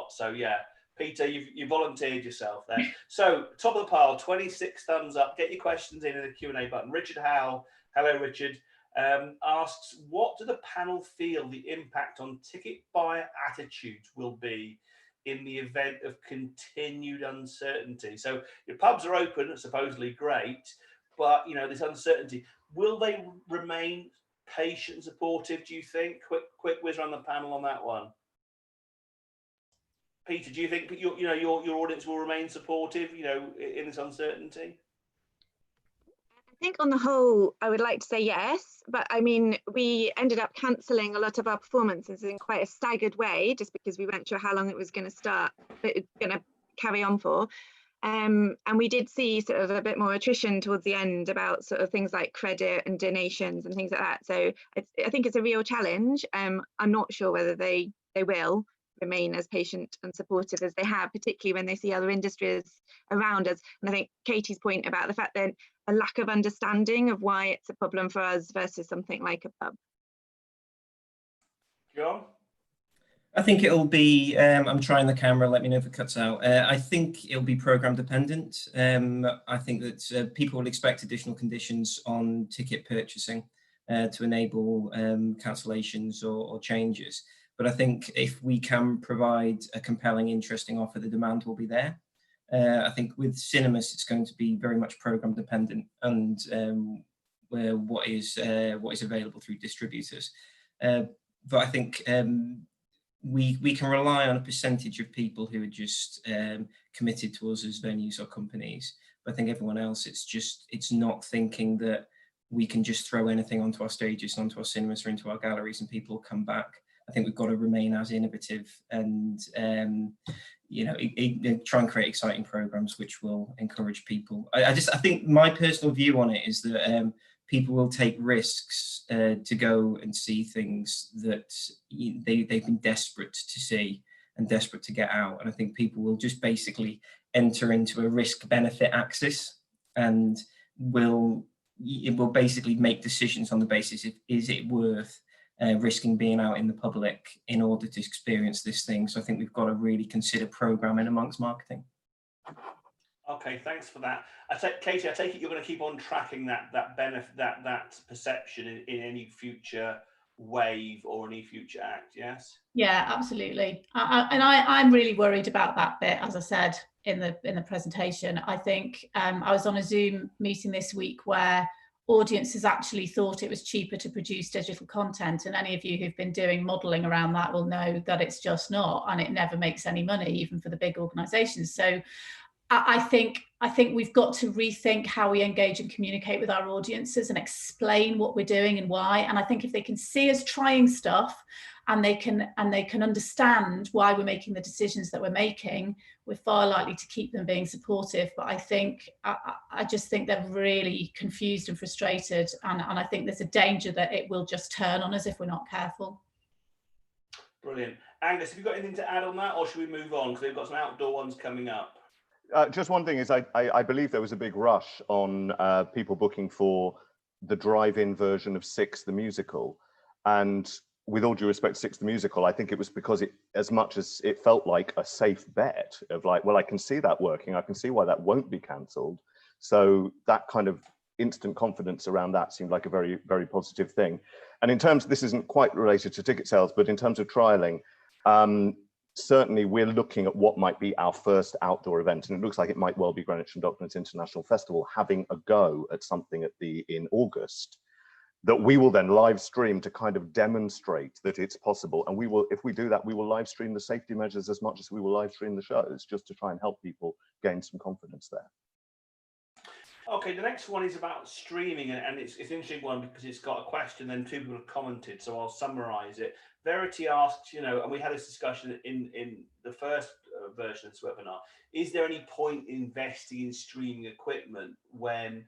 So yeah, Peter, you volunteered yourself there. So top of the pile, 26 thumbs up. Get your questions in the Q&A button. Richard Howell, hello Richard, asks, what do the panel feel the impact on ticket buyer attitudes will be in the event of continued uncertainty? So your pubs are open, supposedly great, but you know, this uncertainty, will they remain patient and supportive, do you think? Quick whiz on the panel on that one. Peter, do you think your audience will remain supportive, you know, in this uncertainty? I think on the whole, I would like to say yes, but I mean, we ended up cancelling a lot of our performances in quite a staggered way, just because we weren't sure how long it was going to start, but it's going to carry on for. And we did see sort of a bit more attrition towards the end about sort of things like credit and donations and things like that. So I think it's a real challenge. I'm not sure whether they will remain as patient and supportive as they have, particularly when they see other industries around us. And I think Katie's point about the fact that a lack of understanding of why it's a problem for us versus something like a pub. John? I think it'll be, I'm trying the camera, let me know if it cuts out. I think it'll be program dependent. I think that people will expect additional conditions on ticket purchasing to enable cancellations or changes. But I think if we can provide a compelling, interesting offer, the demand will be there. I think with cinemas, it's going to be very much program dependent and what is available through distributors. But I think we can rely on a percentage of people who are just committed to us as venues or companies. But I think everyone else, it's not thinking that we can just throw anything onto our stages, onto our cinemas or into our galleries and people will come back. I think we've got to remain as innovative and try and create exciting programs which will encourage people. I think my personal view on it is that people will take risks to go and see things that they've been desperate to see and desperate to get out. And I think people will just basically enter into a risk-benefit axis and will basically make decisions on the basis of, is it worth risking being out in the public in order to experience this thing. So I think we've got to really consider programming amongst marketing. Okay, thanks for that. Katie, I take it you're going to keep on tracking that benefit, that perception in any future wave or any future act. Yes. Yeah, absolutely. I'm really worried about that bit, as I said in the presentation. I think I was on a Zoom meeting this week where audiences actually thought it was cheaper to produce digital content, and any of you who've been doing modelling around that will know that it's just not, and it never makes any money, even for the big organisations. So I think we've got to rethink how we engage and communicate with our audiences and explain what we're doing and why. And I think if they can see us trying stuff and they can understand why we're making the decisions that we're making, we're far likely to keep them being supportive. But I just think they're really confused and frustrated, and I think there's a danger that it will just turn on us if we're not careful. Brilliant. Angus, have you got anything to add on that, or should we move on, because we've got some outdoor ones coming up? Just one thing is I believe there was a big rush on people booking for the drive-in version of Six the Musical. And with all due respect to Six the Musical, I think it was because as much as it felt like a safe bet of like, well, I can see that working, I can see why that won't be cancelled. So that kind of instant confidence around that seemed like a very, very positive thing. And in terms, this isn't quite related to ticket sales, but in terms of trialing, certainly we're looking at what might be our first outdoor event, and it looks like it might well be Greenwich and Docklands International Festival having a go at something in August that we will then live stream to kind of demonstrate that it's possible. And we will, if we do that, we will live stream the safety measures as much as we will live stream the shows, just to try and help people gain some confidence there. Okay, the next one is about streaming, and it's an interesting one because it's got a question, then two people have commented, so I'll summarize it. Verity asked, and we had this discussion in the first version of this webinar, is there any point in investing in streaming equipment when,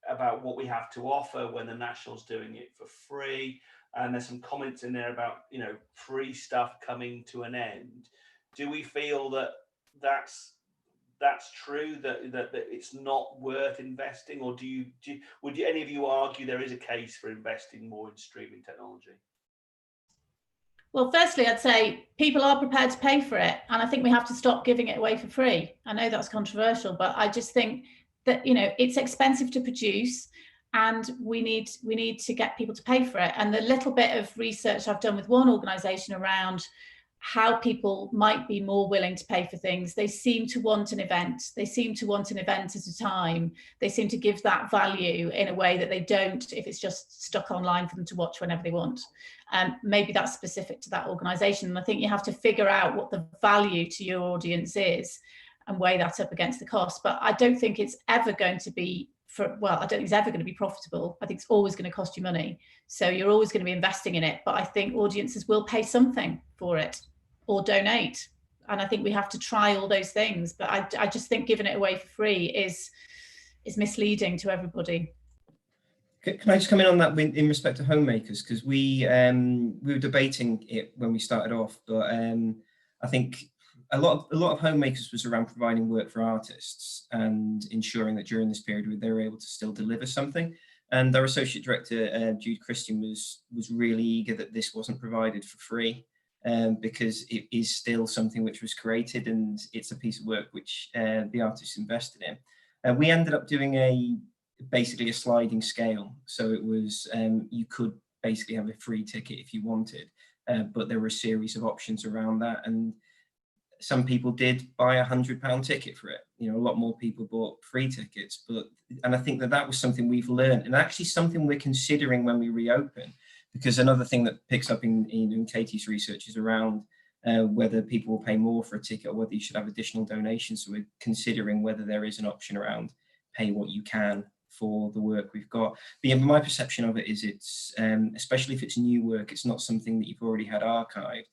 about what we have to offer when the National's doing it for free? And there's some comments in there about, free stuff coming to an end. Do we feel that that's true, that it's not worth investing, or would any of you argue there is a case for investing more in streaming technology? Well, firstly, I'd say people are prepared to pay for it, and I think we have to stop giving it away for free. I know that's controversial, but I just think that it's expensive to produce, and we need to get people to pay for it. And the little bit of research I've done with one organisation around how people might be more willing to pay for things, they seem to want an event. They seem to want an event at a time. They seem to give that value in a way that they don't if it's just stuck online for them to watch whenever they want. Maybe that's specific to that organisation. And I think you have to figure out what the value to your audience is and weigh that up against the cost. But I don't think it's ever going to be I don't think it's ever going to be profitable. I think it's always going to cost you money. So you're always going to be investing in it. But I think audiences will pay something for it or donate. And I think we have to try all those things. But I just think giving it away for free is misleading to everybody. Can I just come in on that in respect to homemakers? Because we were debating it when we started off, but I think a lot of homemakers was around providing work for artists and ensuring that during this period they were able to still deliver something. And our associate director, Jude Christian, was really eager that this wasn't provided for free, because it is still something which was created and it's a piece of work which the artist invested in. We ended up doing basically a sliding scale. So it was, you could basically have a free ticket if you wanted, but there were a series of options around that. And some people did buy £100 ticket for it. A lot more people bought free tickets, and I think that was something we've learned, and actually something we're considering when we reopen, because another thing that picks up in Katie's research is around whether people will pay more for a ticket or whether you should have additional donations. So we're considering whether there is an option around pay what you can for the work we've got. But my perception of it is it's, especially if it's new work, it's not something that you've already had archived.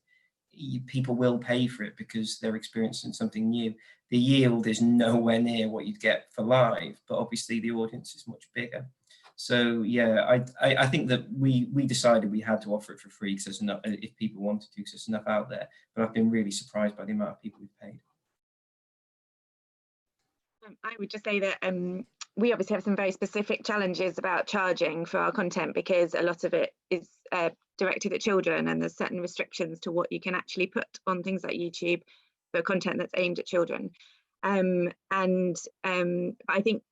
People will pay for it because they're experiencing something new. The yield is nowhere near what you'd get for live, but obviously the audience is much bigger. So yeah, I think that we decided we had to offer it for free because there's enough, if people wanted to, because there's enough out there. But I've been really surprised by the amount of people who've paid. I would just say that we obviously have some very specific challenges about charging for our content, because a lot of it is directed at children, and there's certain restrictions to what you can actually put on things like YouTube for content that's aimed at children. I think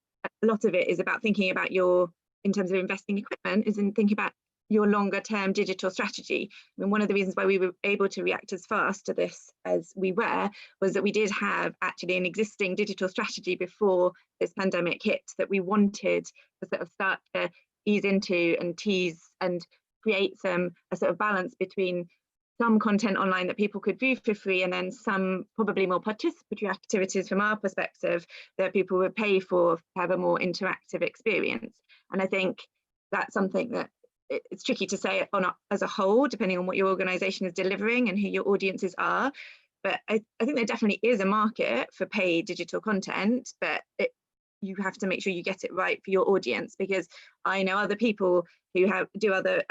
a lot of it is about thinking about in terms of investing equipment, is in thinking about your longer term digital strategy. I mean, one of the reasons why we were able to react as fast to this as we were was that we did have actually an existing digital strategy before this pandemic hit, that we wanted to sort of start to ease into and tease and create a sort of balance between some content online that people could view for free, and then some probably more participatory activities from our perspective that people would pay for to have a more interactive experience. And I think that's something that it's tricky to say as a whole, depending on what your organization is delivering and who your audiences are. But I think there definitely is a market for paid digital content, but you have to make sure you get it right for your audience, because I know other people who do other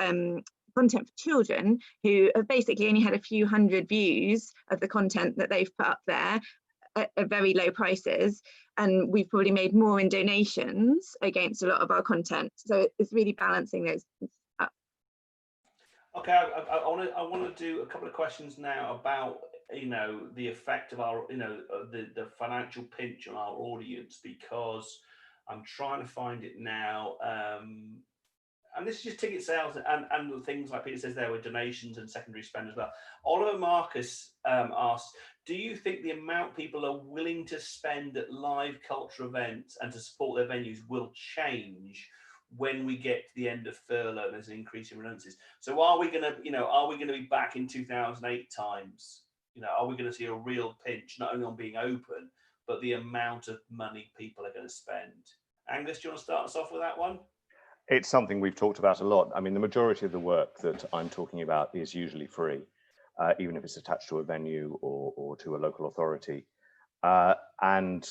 content for children who have basically only had a few hundred views of the content that they've put up there at very low prices, and we've probably made more in donations against a lot of our content. So it's really balancing those up. Okay, I want to do a couple of questions now about the effect of our the financial pinch on our audience, because I'm trying to find it now. And this is just ticket sales and things like Peter says there were donations and secondary spend as well. Oliver Marcus asks, do you think the amount people are willing to spend at live culture events and to support their venues will change when we get to the end of furlough and there's an increase in redundancies? So are we going to be back in 2008 times? Are we going to see a real pinch, not only on being open, but the amount of money people are going to spend? Angus, do you want to start us off with that one? It's something we've talked about a lot. I mean, the majority of the work that I'm talking about is usually free, even if it's attached to a venue or to a local authority. And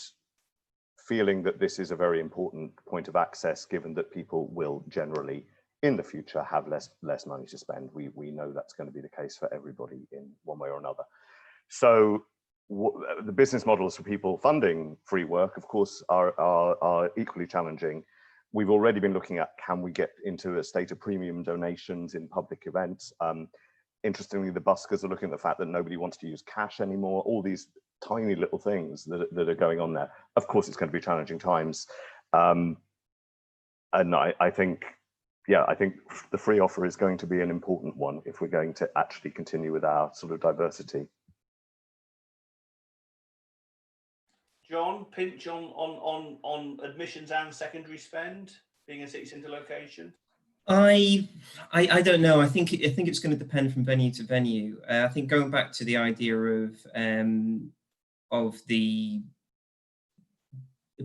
feeling that this is a very important point of access, given that people will generally, in the future, have less money to spend. We know that's going to be the case for everybody in one way or another. So the business models for people funding free work, of course, are equally challenging. We've already been looking at, can we get into a state of premium donations in public events? Interestingly, the buskers are looking at the fact that nobody wants to use cash anymore, all these tiny little things that are going on there. Of course, it's going to be challenging times. And I think the free offer is going to be an important one if we're going to actually continue with our sort of diversity. John, pinch on admissions and secondary spend, being a city centre location? I don't know. I think it's going to depend from venue to venue. I think going back to the idea of the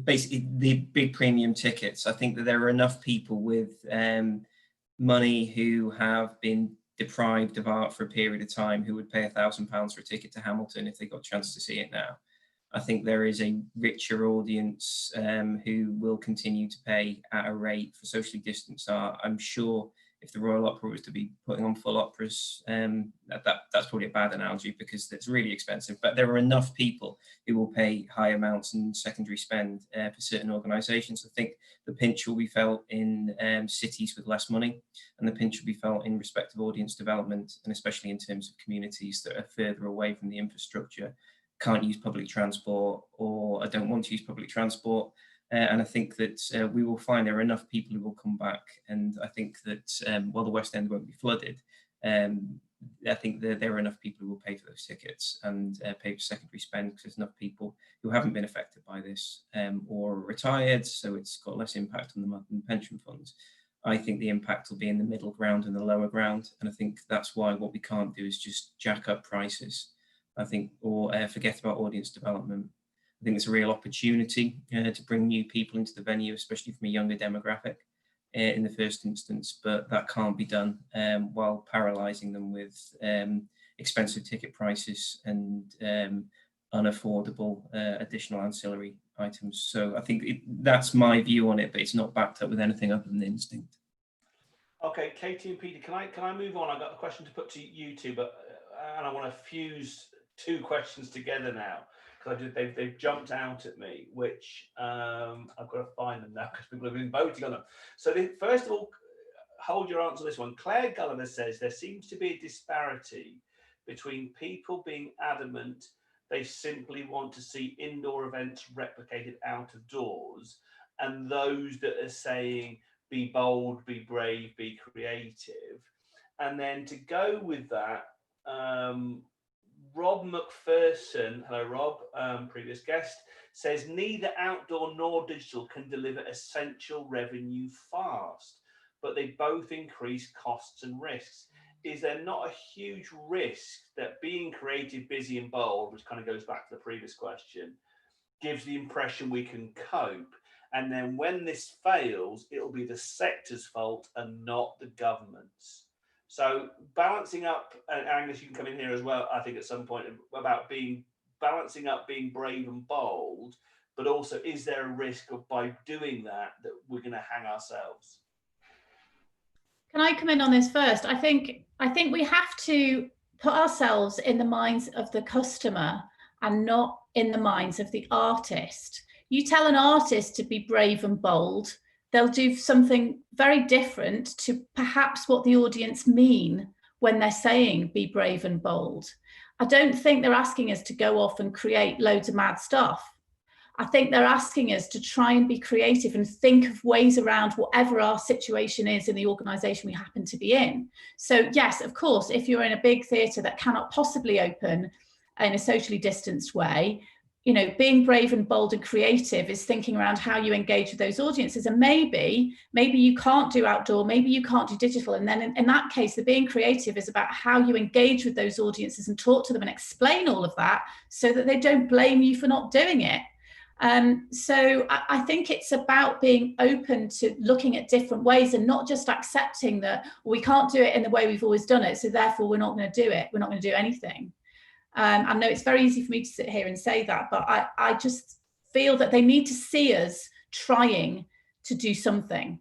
basically the big premium tickets, I think that there are enough people with money who have been deprived of art for a period of time who would pay £1,000 for a ticket to Hamilton if they got a chance to see it now. I think there is a richer audience who will continue to pay at a rate for socially distanced art. I'm sure if the Royal Opera was to be putting on full operas, that's probably a bad analogy because it's really expensive, but there are enough people who will pay high amounts in secondary spend for certain organisations. I think the pinch will be felt in cities with less money, and the pinch will be felt in respect of audience development, and especially in terms of communities that are further away from the infrastructure, can't use public transport, or I don't want to use public transport. And I think that we will find there are enough people who will come back. And I think that while the West End won't be flooded, I think that there are enough people who will pay for those tickets and pay for secondary spend, because there's enough people who haven't been affected by this or retired, so it's got less impact on the pension funds. I think the impact will be in the middle ground and the lower ground. And I think that's why what we can't do is just jack up prices, I think, or forget about audience development. I think it's a real opportunity to bring new people into the venue, especially from a younger demographic in the first instance, but that can't be done while paralysing them with expensive ticket prices and unaffordable additional ancillary items. So I think that's my view on it, but it's not backed up with anything other than instinct. Okay, Katie and Peter, can I move on? I've got a question to put to you two, and I want to fuse two questions together now, because they've jumped out at me, which I've got to find them now because people have been voting on them. So first of all, hold your answer on this one. Claire Gulliver says there seems to be a disparity between people being adamant they simply want to see indoor events replicated out of doors, and those that are saying be bold, be brave, be creative. And then to go with that, Rob McPherson, hello Rob, previous guest, says neither outdoor nor digital can deliver essential revenue fast, but they both increase costs and risks. Is there not a huge risk that being creative, busy and bold, which kind of goes back to the previous question, gives the impression we can cope, and then when this fails, it'll be the sector's fault and not the government's? So balancing up, and Angus, you can come in here as well, I think at some point, about balancing up being brave and bold, but also is there a risk of by doing that we're going to hang ourselves? Can I come in on this first? I think we have to put ourselves in the minds of the customer and not in the minds of the artist. You tell an artist to be brave and bold, they'll do something very different to perhaps what the audience mean when they're saying be brave and bold. I don't think they're asking us to go off and create loads of mad stuff. I think they're asking us to try and be creative and think of ways around whatever our situation is in the organisation we happen to be in. So yes, of course, if you're in a big theatre that cannot possibly open in a socially distanced way, you know, being brave and bold and creative is thinking around how you engage with those audiences. And maybe you can't do outdoor, maybe you can't do digital. And then in that case, the being creative is about how you engage with those audiences and talk to them and explain all of that so that they don't blame you for not doing it. So I think it's about being open to looking at different ways and not just accepting that we can't do it in the way we've always done it, so therefore we're not going to do it. We're not going to do anything. I know it's very easy for me to sit here and say that, but I just feel that they need to see us trying to do something.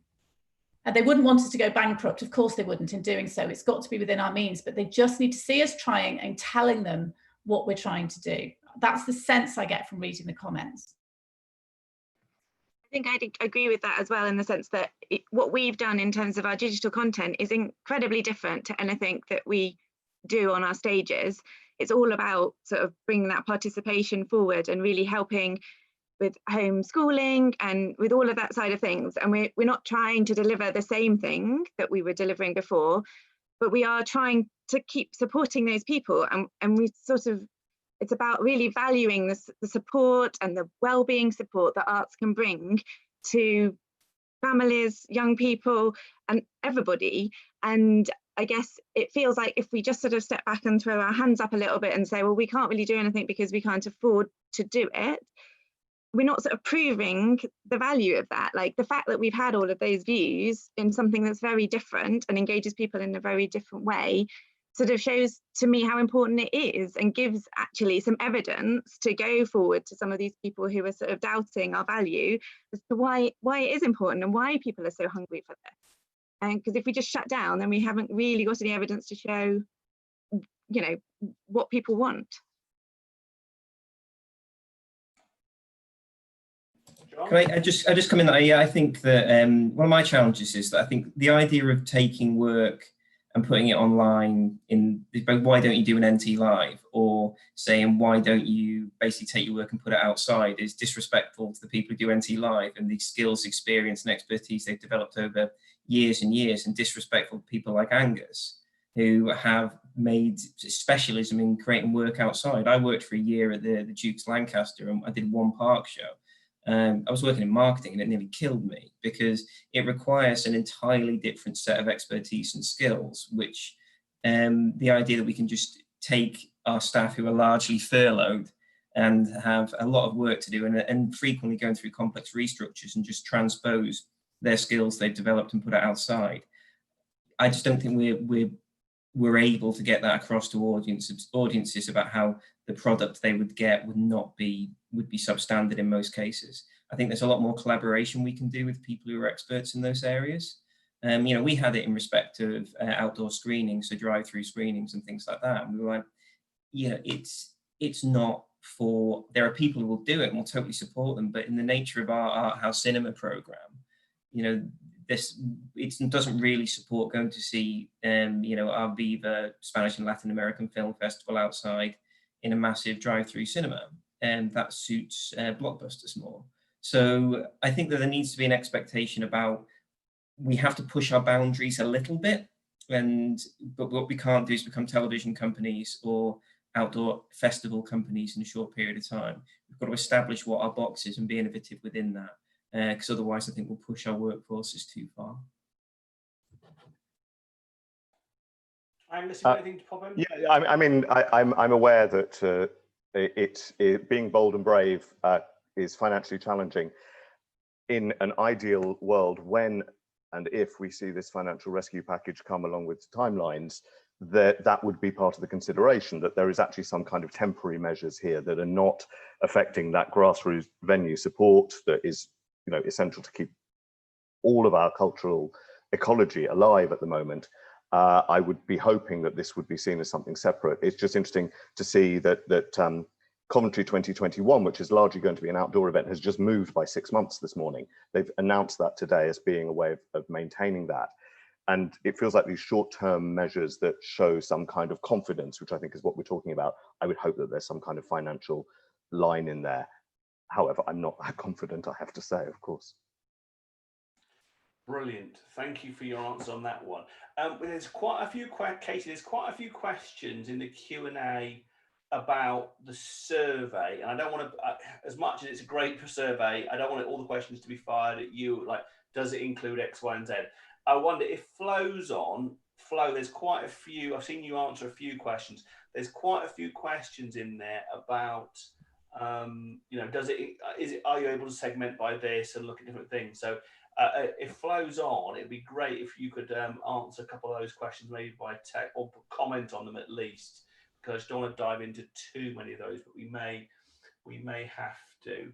And they wouldn't want us to go bankrupt. Of course they wouldn't in doing so. It's got to be within our means, but they just need to see us trying and telling them what we're trying to do. That's the sense I get from reading the comments. I think I'd agree with that as well, in the sense that what we've done in terms of our digital content is incredibly different to anything that we do on our stages. It's all about sort of bringing that participation forward and really helping with homeschooling and with all of that side of things. And we're not trying to deliver the same thing that we were delivering before, but we are trying to keep supporting those people. And we sort of, it's about really valuing the support and the well-being support that arts can bring to families, young people, and everybody. And I guess it feels like if we just sort of step back and throw our hands up a little bit and say, well, we can't really do anything because we can't afford to do it, we're not sort of proving the value of that. Like the fact that we've had all of those views in something that's very different and engages people in a very different way sort of shows to me how important it is, and gives actually some evidence to go forward to some of these people who are sort of doubting our value as to why it is important and why people are so hungry for this. And because if we just shut down, then we haven't really got any evidence to show, you know, what people want. Can I just come in? I think that one of my challenges is that I think the idea of taking work and putting it online why don't you do an NT Live, or saying why don't you basically take your work and put it outside, is disrespectful to the people who do NT Live and the skills, experience and expertise they've developed over years and years, and disrespectful to people like Angus who have made specialism in creating work outside. I worked for a year at the Duke's Lancaster and I did one park show. I was working in marketing and it nearly killed me because it requires an entirely different set of expertise and skills, which the idea that we can just take our staff who are largely furloughed and have a lot of work to do and frequently going through complex restructures and just transpose their skills they've developed and put it outside. I just don't think we're able to get that across to audiences about how the product they would get would be substandard in most cases. I think there's a lot more collaboration we can do with people who are experts in those areas. You know, we had it in respect of outdoor screenings, so drive-through screenings and things like that. And we were like, yeah, it's not there are people who will do it and will totally support them, but in the nature of our art house cinema program, you know, it doesn't really support going to see, you know, our Viva Spanish and Latin American Film Festival outside in a massive drive-through cinema, and that suits blockbusters more. So I think that there needs to be an expectation about, we have to push our boundaries a little bit, but what we can't do is become television companies or outdoor festival companies in a short period of time. We've got to establish what our box is and be innovative within that, because otherwise I think we'll push our workforces too far. Angus, anything to pop in? Yeah, I mean, I'm aware that it being bold and brave is financially challenging. In an ideal world, when and if we see this financial rescue package come along with timelines, that would be part of the consideration, that there is actually some kind of temporary measures here that are not affecting that grassroots venue support that is, you know, essential to keep all of our cultural ecology alive at the moment. I would be hoping that this would be seen as something separate. It's just interesting to see that Coventry 2021, which is largely going to be an outdoor event, has just moved by 6 months this morning. They've announced that today as being a way of maintaining that. And it feels like these short-term measures that show some kind of confidence, which I think is what we're talking about. I would hope that there's some kind of financial line in there. However, I'm not that confident, I have to say, of course. Brilliant. Thank you for your answer on that one. There's quite a few, Katie, there's quite a few questions in the Q&A about the survey, and I don't want to, as much as it's a great survey, I don't want all the questions to be fired at you, like, does it include X, Y, and Z? I wonder if Flo's on. Flo, there's quite a few, I've seen you answer a few questions. There's quite a few questions in there about, you know, are you able to segment by this and look at different things? So if Flo's on, it'd be great if you could answer a couple of those questions, maybe by text or comment on them at least, because I don't want to dive into too many of those, but we may have to.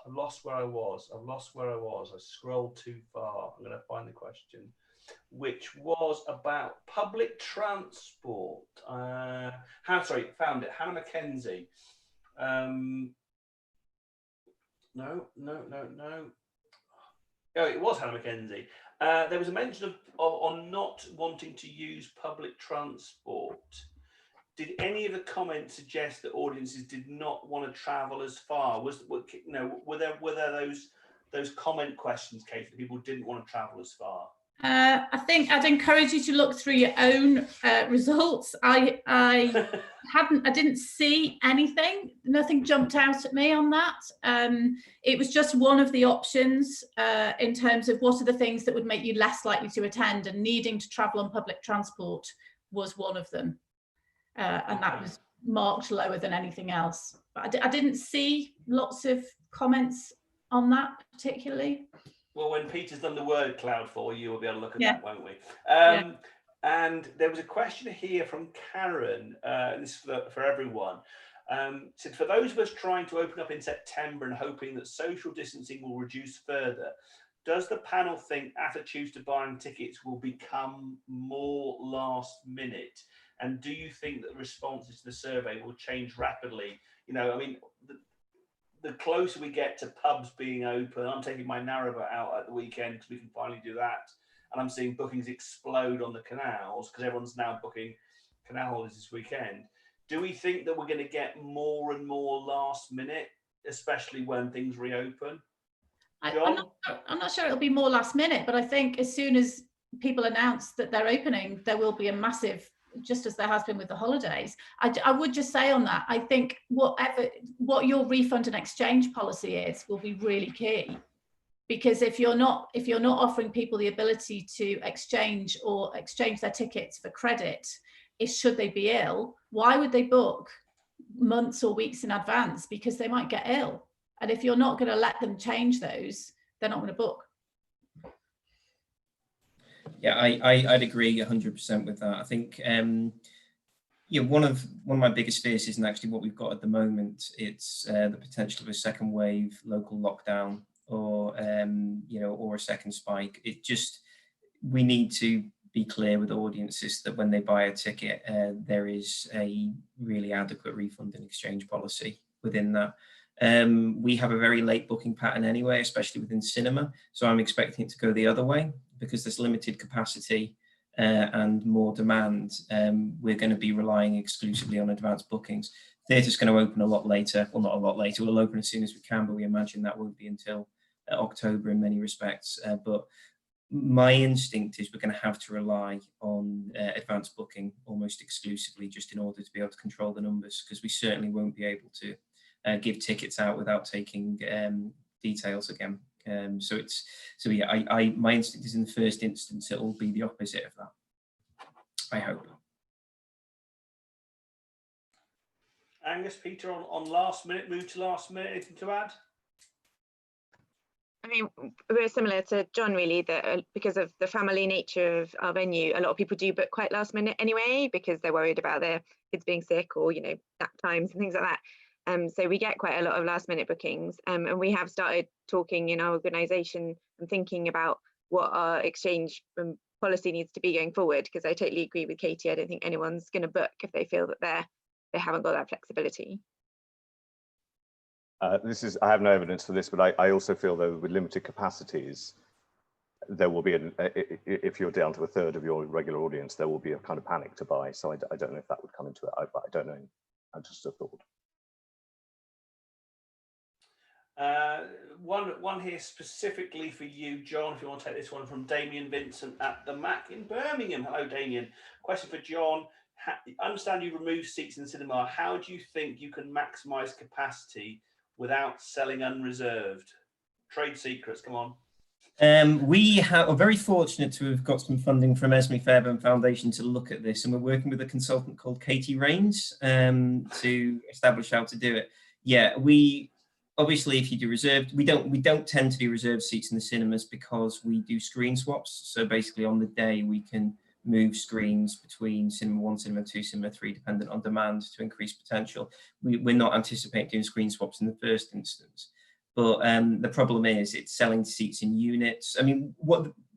I've lost where I was. I scrolled too far. I'm going to find the question, which was about public transport. Found it. Hannah Mackenzie. No. Oh, it was Hannah Mackenzie. There was a mention on not wanting to use public transport. Did any of the comments suggest that audiences did not want to travel as far? Were there those comment questions, Kate, that people didn't want to travel as far? I think I'd encourage you to look through your own results. I didn't see anything. Nothing jumped out at me on that. It was just one of the options in terms of what are the things that would make you less likely to attend, and needing to travel on public transport was one of them. And that was marked lower than anything else. But I didn't see lots of comments on that particularly. Well, when Peter's done the word cloud for you, we'll be able to look at that, won't we? And there was a question here from Karen, and this is for everyone. Said, for those of us trying to open up in September and hoping that social distancing will reduce further, does the panel think attitudes to buying tickets will become more last minute? And do you think that the responses to the survey will change rapidly? You know, I mean, the closer we get to pubs being open, I'm taking my narrowboat out at the weekend because we can finally do that. And I'm seeing bookings explode on the canals because everyone's now booking canal holidays this weekend. Do we think that we're going to get more and more last minute, especially when things reopen? I'm not sure it'll be more last minute, but I think as soon as people announce that they're opening, there will be a massive, just as there has been with the holidays. I would just say on that, I think what your refund and exchange policy is will be really key, because if you're not offering people the ability to exchange their tickets for credit, should they be ill, why would they book months or weeks in advance? Because they might get ill, and if you're not going to let them change those, they're not going to book. Yeah, I'd agree 100% with that. I think one of my biggest fears isn't actually what we've got at the moment. It's the potential of a second wave, local lockdown, or or a second spike. We need to be clear with audiences that when they buy a ticket, there is a really adequate refund and exchange policy within that. We have a very late booking pattern anyway, especially within cinema. So I'm expecting it to go the other way because there's limited capacity and more demand. We're going to be relying exclusively on advanced bookings. Theatre's going to open a lot later. Well, not a lot later. We'll open as soon as we can, but we imagine that won't be until October in many respects. But my instinct is we're going to have to rely on advanced booking almost exclusively just in order to be able to control the numbers, because we certainly won't be able to give tickets out without taking details again. So yeah, my instinct is in the first instance it will be the opposite of that, I hope. Angus, Peter, on last minute, move to last minute, anything to add? I mean, we're similar to John, really, that because of the family nature of our venue, a lot of people do book quite last minute anyway, because they're worried about their kids being sick or, nap times and things like that. So we get quite a lot of last minute bookings, and we have started talking in our organisation and thinking about what our exchange policy needs to be going forward, because I totally agree with Katie. I don't think anyone's going to book if they feel that they haven't got that flexibility. I have no evidence for this, but I also feel though with limited capacities, there will be, if you're down to a third of your regular audience, there will be a kind of panic to buy. So I don't know if that would come into it. I don't know. I just a thought. One here specifically for you, John, if you want to take this one, from Damien Vincent at the Mac in Birmingham. Hello, Damien. Question for John. I understand you remove seats in the cinema. How do you think you can maximise capacity without selling unreserved? Trade secrets, come on. We are very fortunate to have got some funding from Esme Fairbairn Foundation to look at this, and we're working with a consultant called Katie Rains to establish how to do it. Yeah, we obviously, if you do reserved, we don't tend to do reserved seats in the cinemas because we do screen swaps. So basically, on the day we can move screens between cinema 1, cinema 2, cinema 3, dependent on demand to increase potential. We're not anticipating doing screen swaps in the first instance. But the problem is it's selling seats in units. I mean,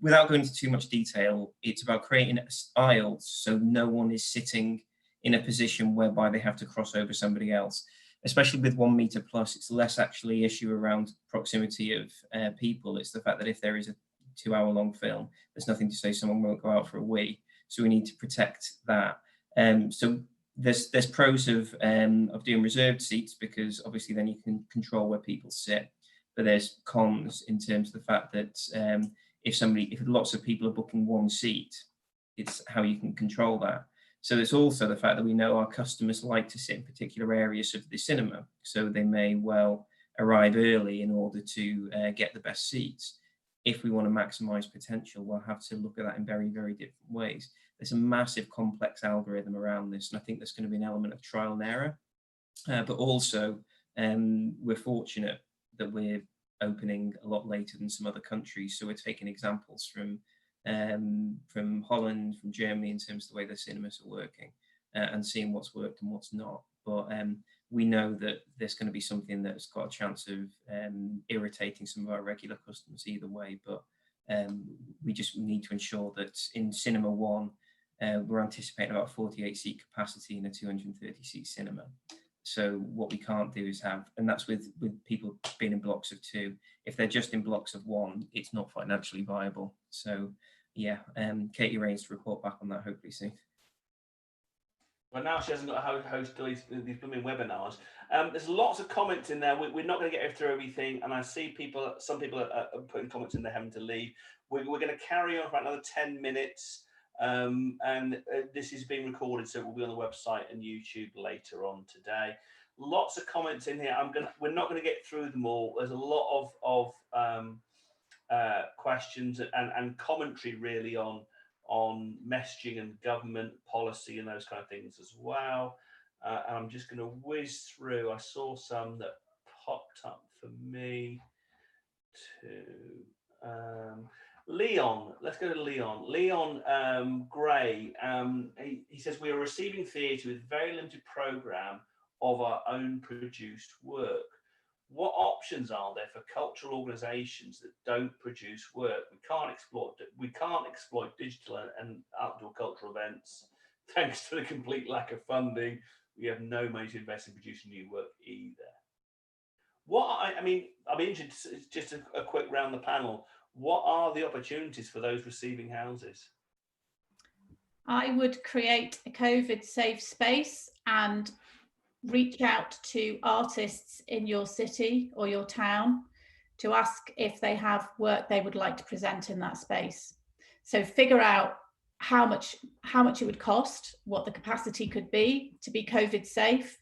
without going into too much detail, it's about creating aisles so no one is sitting in a position whereby they have to cross over somebody else. Especially with 1 meter plus, it's less actually issue around proximity of people. It's the fact that if there is a 2-hour-long film, there's nothing to say someone won't go out for a wee. So we need to protect that. So there's pros of doing reserved seats, because obviously then you can control where people sit. But there's cons in terms of the fact that if lots of people are booking one seat, it's how you can control that. So there's also the fact that we know our customers like to sit in particular areas of the cinema, so they may well arrive early in order to get the best seats. If we want to maximize potential, we'll have to look at that in very, very different ways. There's a massive complex algorithm around this, and I think there's going to be an element of trial and error. But also, we're fortunate that we're opening a lot later than some other countries. So we're taking examples from Holland, from Germany, in terms of the way the cinemas are working and seeing what's worked and what's not. But we know that there's going to be something that's got a chance of irritating some of our regular customers either way. But we just need to ensure that in Cinema 1, we're anticipating about 48 seat capacity in a 230 seat cinema. So what we can't do is have, and that's with people being in blocks of 2. If they're just in blocks of 1, it's not financially viable. So yeah, Katie Rains to report back on that hopefully soon. Well, now she hasn't got to host these blooming webinars. There's lots of comments in there. We're not going to get through everything, and I see some people are putting comments in there having to leave. We're going to carry on for another 10 minutes, and this is being recorded, so it will be on the website and YouTube later on today. Lots of comments in here. We're not going to get through them all. There's a lot of questions and commentary really on messaging and government policy and those kind of things as well. And I'm just going to whiz through. I saw some that popped up for me to Leon. Let's go to Leon. Leon Gray. He says, we are receiving theatre with very limited programme of our own produced work. what options are there for cultural organisations that don't produce work? We can't exploit digital and outdoor cultural events thanks to the complete lack of funding. We have no money to invest in producing new work either. I mean, I'm interested, just a quick round the panel. What are the opportunities for those receiving houses? I would create a COVID safe space and reach out to artists in your city or your town to ask if they have work they would like to present in that space. So figure out how much it would cost, what the capacity could be to be COVID safe,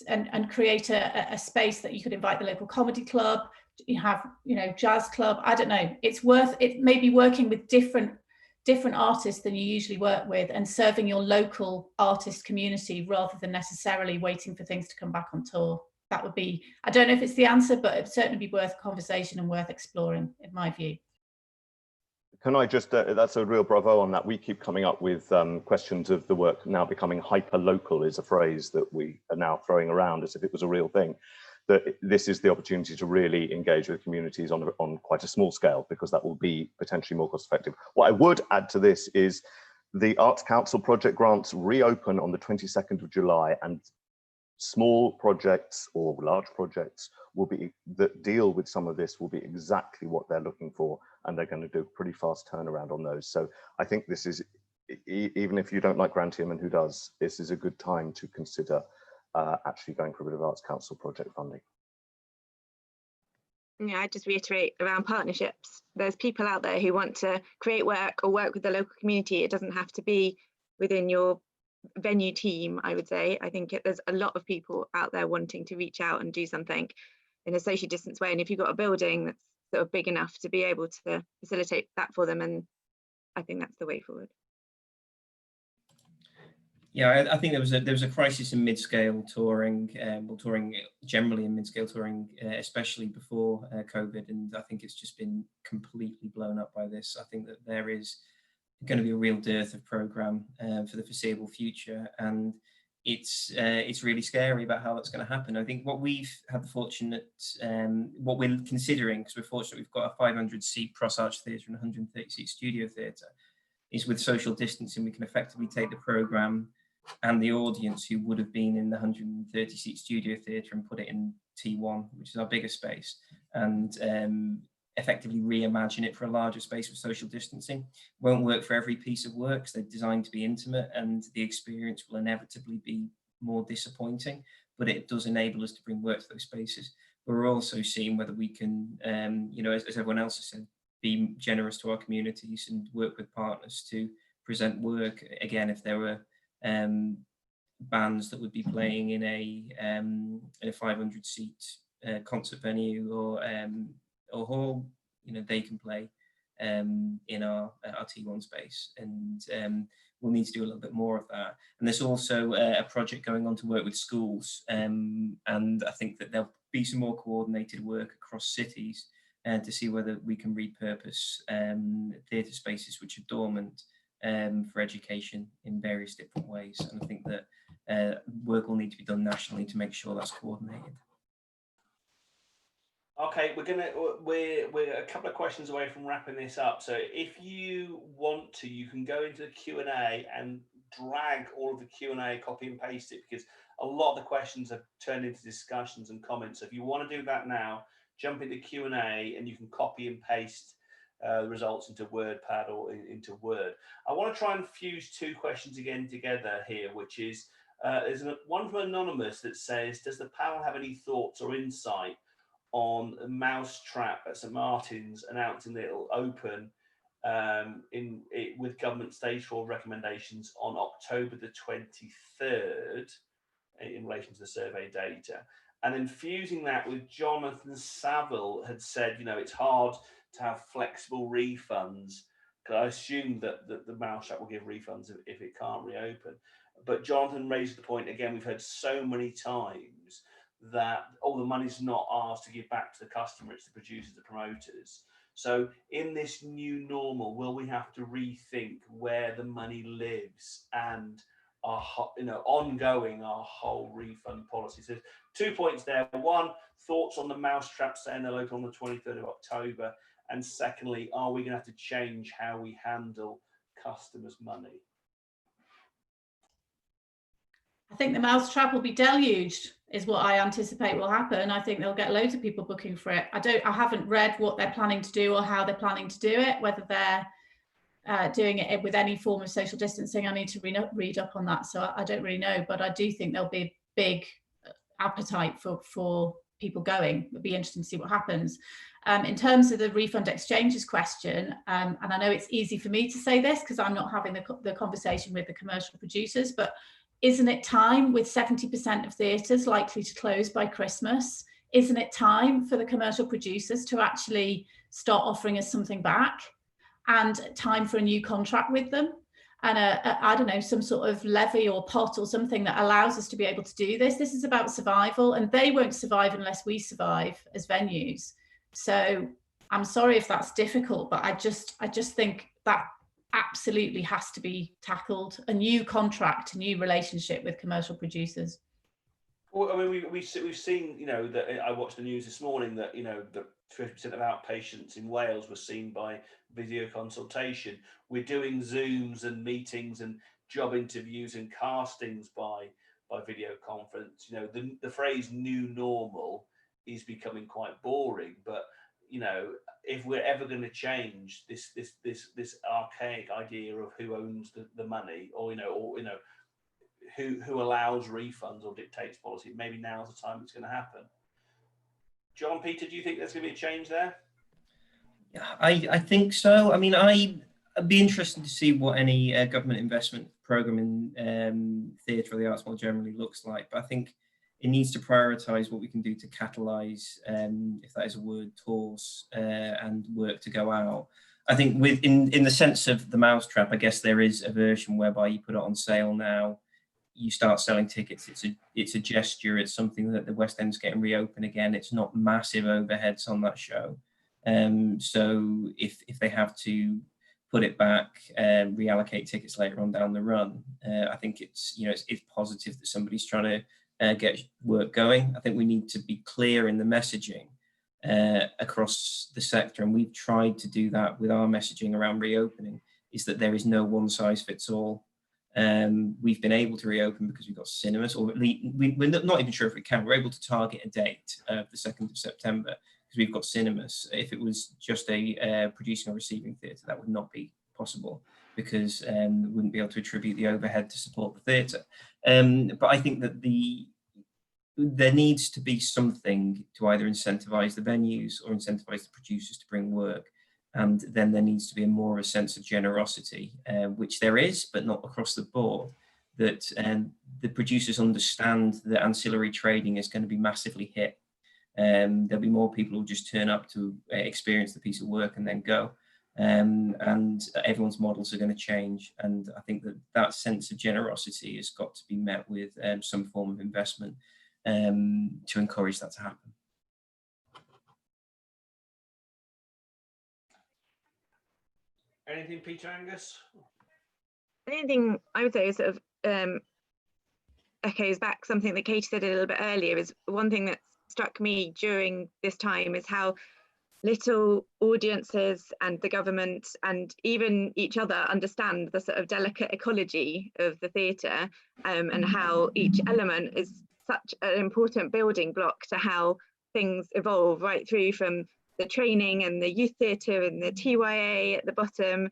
and create a space that you could invite the local comedy club, you have, jazz club. I don't know. It may be working with different artists than you usually work with and serving your local artist community rather than necessarily waiting for things to come back on tour. That would be, I don't know if it's the answer, but it'd certainly be worth a conversation and worth exploring, in my view. Can I just, that's a real bravo on that. We keep coming up with questions of the work now becoming hyper-local is a phrase that we are now throwing around as if it was a real thing. That this is the opportunity to really engage with communities on quite a small scale, because that will be potentially more cost effective. What I would add to this is the Arts Council project grants reopen on the 22nd of July, and small projects or large projects that deal with some of this will be exactly what they're looking for, and they're going to do a pretty fast turnaround on those. So I think this is, even if you don't like Grantium, and who does, this is a good time to consider actually going for a bit of Arts Council project funding. Yeah, I just reiterate around partnerships. There's people out there who want to create work or work with the local community. It doesn't have to be within your venue team, I would say. I think there's a lot of people out there wanting to reach out and do something in a social distance way. And if you've got a building that's sort of big enough to be able to facilitate that for them, and I think that's the way forward. Yeah, I think there was a crisis in mid-scale touring, well, touring generally in mid-scale touring, especially before COVID, and I think it's just been completely blown up by this. I think that there is going to be a real dearth of program for the foreseeable future, and it's really scary about how that's going to happen. I think what we've had the fortunate, what we're considering, because we're fortunate we've got a 500-seat Cross Arch Theatre and 130-seat Studio Theatre, is with social distancing we can effectively take the program and the audience who would have been in the 130-seat Studio Theatre and put it in T1, which is our bigger space, and effectively reimagine it for a larger space with social distancing. Won't work for every piece of work because they're designed to be intimate, and the experience will inevitably be more disappointing, but it does enable us to bring work to those spaces. We're also seeing whether we can, as everyone else has said, be generous to our communities and work with partners to present work. Again, if there were bands that would be playing in a 500-seat concert venue or hall, they can play in our T1 space, and we'll need to do a little bit more of that. And there's also a project going on to work with schools, and I think that there'll be some more coordinated work across cities to see whether we can repurpose theatre spaces which are dormant for education in various different ways. And I think that work will need to be done nationally to make sure that's coordinated. Okay, we're a couple of questions away from wrapping this up. So if you want to, you can go into the Q&A and drag all of the Q&A, copy and paste it, because a lot of the questions have turned into discussions and comments. So if you want to do that now, jump into Q&A and you can copy and paste the results into WordPad or into Word. I want to try and fuse two questions again together here, which is, there's one from Anonymous that says, does the panel have any thoughts or insight on a Mousetrap at St Martin's announcing that it'll open with government stage 4 recommendations on October the 23rd in relation to the survey data? And then fusing that with Jonathan Saville had said, it's hard to have flexible refunds, because I assume that the Mousetrap will give refunds if it can't reopen. But Jonathan raised the point, again, we've heard so many times that the money's not ours to give back to the customer, it's the producers, the promoters. So in this new normal, will we have to rethink where the money lives and ongoing our whole refund policy. So 2 points there. One, thoughts on the mousetrap saying they'll open on the 23rd of October. And secondly, are we going to have to change how we handle customers' money? I think the mousetrap will be deluged, is what I anticipate will happen. I think they'll get loads of people booking for it. I haven't read what they're planning to do or how they're planning to do it, whether they're doing it with any form of social distancing. I need to read up on that, so I don't really know, but I do think there'll be a big appetite for people going. It'll be interesting to see what happens. In terms of the refund exchanges question, and I know it's easy for me to say this because I'm not having the conversation with the commercial producers, but isn't it time, with 70% of theatres likely to close by Christmas, isn't it time for the commercial producers to actually start offering us something back, and time for a new contract with them? And I don't know, some sort of levy or pot or something that allows us to be able to do this. This is about survival, and they won't survive unless we survive as venues. So I'm sorry if that's difficult, but I just think that absolutely has to be tackled. A new contract, a new relationship with commercial producers. Well, I mean, we've seen, that I watched the news this morning that, that 50% of outpatients in Wales were seen by video consultation. We're doing Zooms and meetings and job interviews and castings by video conference. The phrase "new normal" is becoming quite boring, but if we're ever going to change this archaic idea of who owns the money, or who allows refunds or dictates policy, maybe now's the time it's going to happen. John, Peter, do you think there's going to be a change there? I think so. I mean, I'd be interested to see what any government investment program in theatre or the arts more generally looks like. But I think it needs to prioritise what we can do to catalyse, if that is a word, tours and work to go out. I think in the sense of the mousetrap, I guess there is a version whereby you put it on sale now, you start selling tickets. It's a gesture. It's something that the West End's getting reopened again. It's not massive overheads on that show. So if they have to put it back and reallocate tickets later on down the run, I think it's positive that somebody's trying to get work going. I think we need to be clear in the messaging across the sector, and we've tried to do that with our messaging around reopening, is that there is no one size fits all. We've been able to reopen because we've got cinemas, or we're not even sure if we can. We're able to target a date of the 2nd of September because we've got cinemas. If it was just a producing or receiving theatre, that would not be possible because we wouldn't be able to attribute the overhead to support the theatre. But I think that there needs to be something to either incentivise the venues or incentivise the producers to bring work. And then there needs to be more of a sense of generosity, which there is, but not across the board, that the producers understand that ancillary trading is going to be massively hit. There'll be more people who just turn up to experience the piece of work and then go. And everyone's models are going to change. And I think that sense of generosity has got to be met with some form of investment to encourage that to happen. Anything, Peter, Angus? Anything I would say is sort of echoes back something that Katie said a little bit earlier. Is one thing that struck me during this time is how little audiences and the government and even each other understand the sort of delicate ecology of the theatre, and how each element is such an important building block to how things evolve, right through from the training and the youth theatre and the TYA at the bottom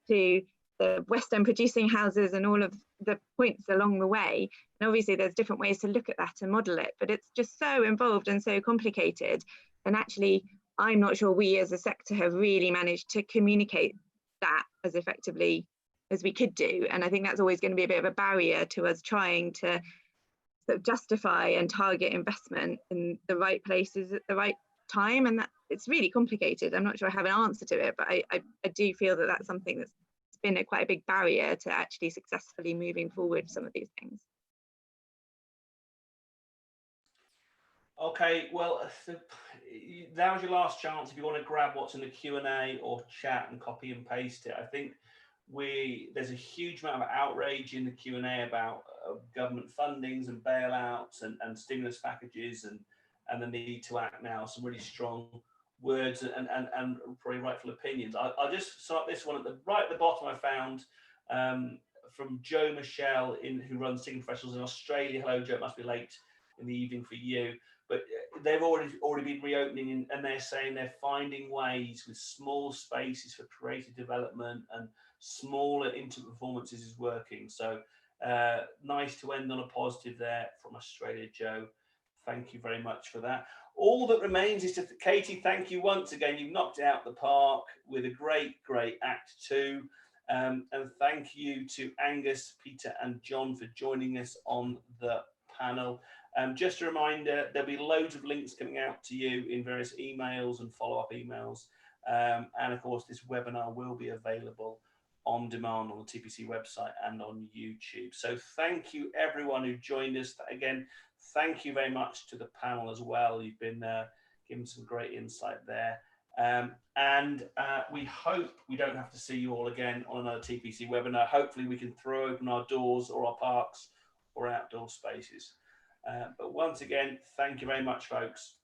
to the West End producing houses and all of the points along the way. And obviously there's different ways to look at that and model it, but it's just so involved and so complicated. And actually, I'm not sure we as a sector have really managed to communicate that as effectively as we could do. And I think that's always going to be a bit of a barrier to us trying to sort of justify and target investment in the right places at the right time. And that it's really complicated. I'm not sure I have an answer to it, but I do feel that that's something that's been quite a big barrier to actually successfully moving forward some of these things. Okay, well, that was your last chance. If you want to grab what's in the Q&A or chat and copy and paste it, I think there's a huge amount of outrage in the Q&A about government fundings and bailouts and stimulus packages and the need to act now. Some really strong words and probably rightful opinions. I'll just start this one right at the bottom. I found from Joe Michelle who runs Singing Professionals in Australia. Hello, Joe. It must be late in the evening for you, but they've already been reopening, and they're saying they're finding ways with small spaces for creative development and smaller intimate performances is working. So nice to end on a positive there from Australia, Joe. Thank you very much for that. All that remains is to Katie, thank you once again. You've knocked it out the park with a great Act 2. And thank you to Angus, Peter and John for joining us on the panel. Just a reminder, there'll be loads of links coming out to you in various emails and follow-up emails. And of course, this webinar will be available on demand on the TPC website and on YouTube. So thank you everyone who joined us. Again, thank you very much to the panel as well. You've been giving some great insight there. And we hope we don't have to see you all again on another TPC webinar. Hopefully we can throw open our doors or our parks or outdoor spaces. But once again, thank you very much, folks.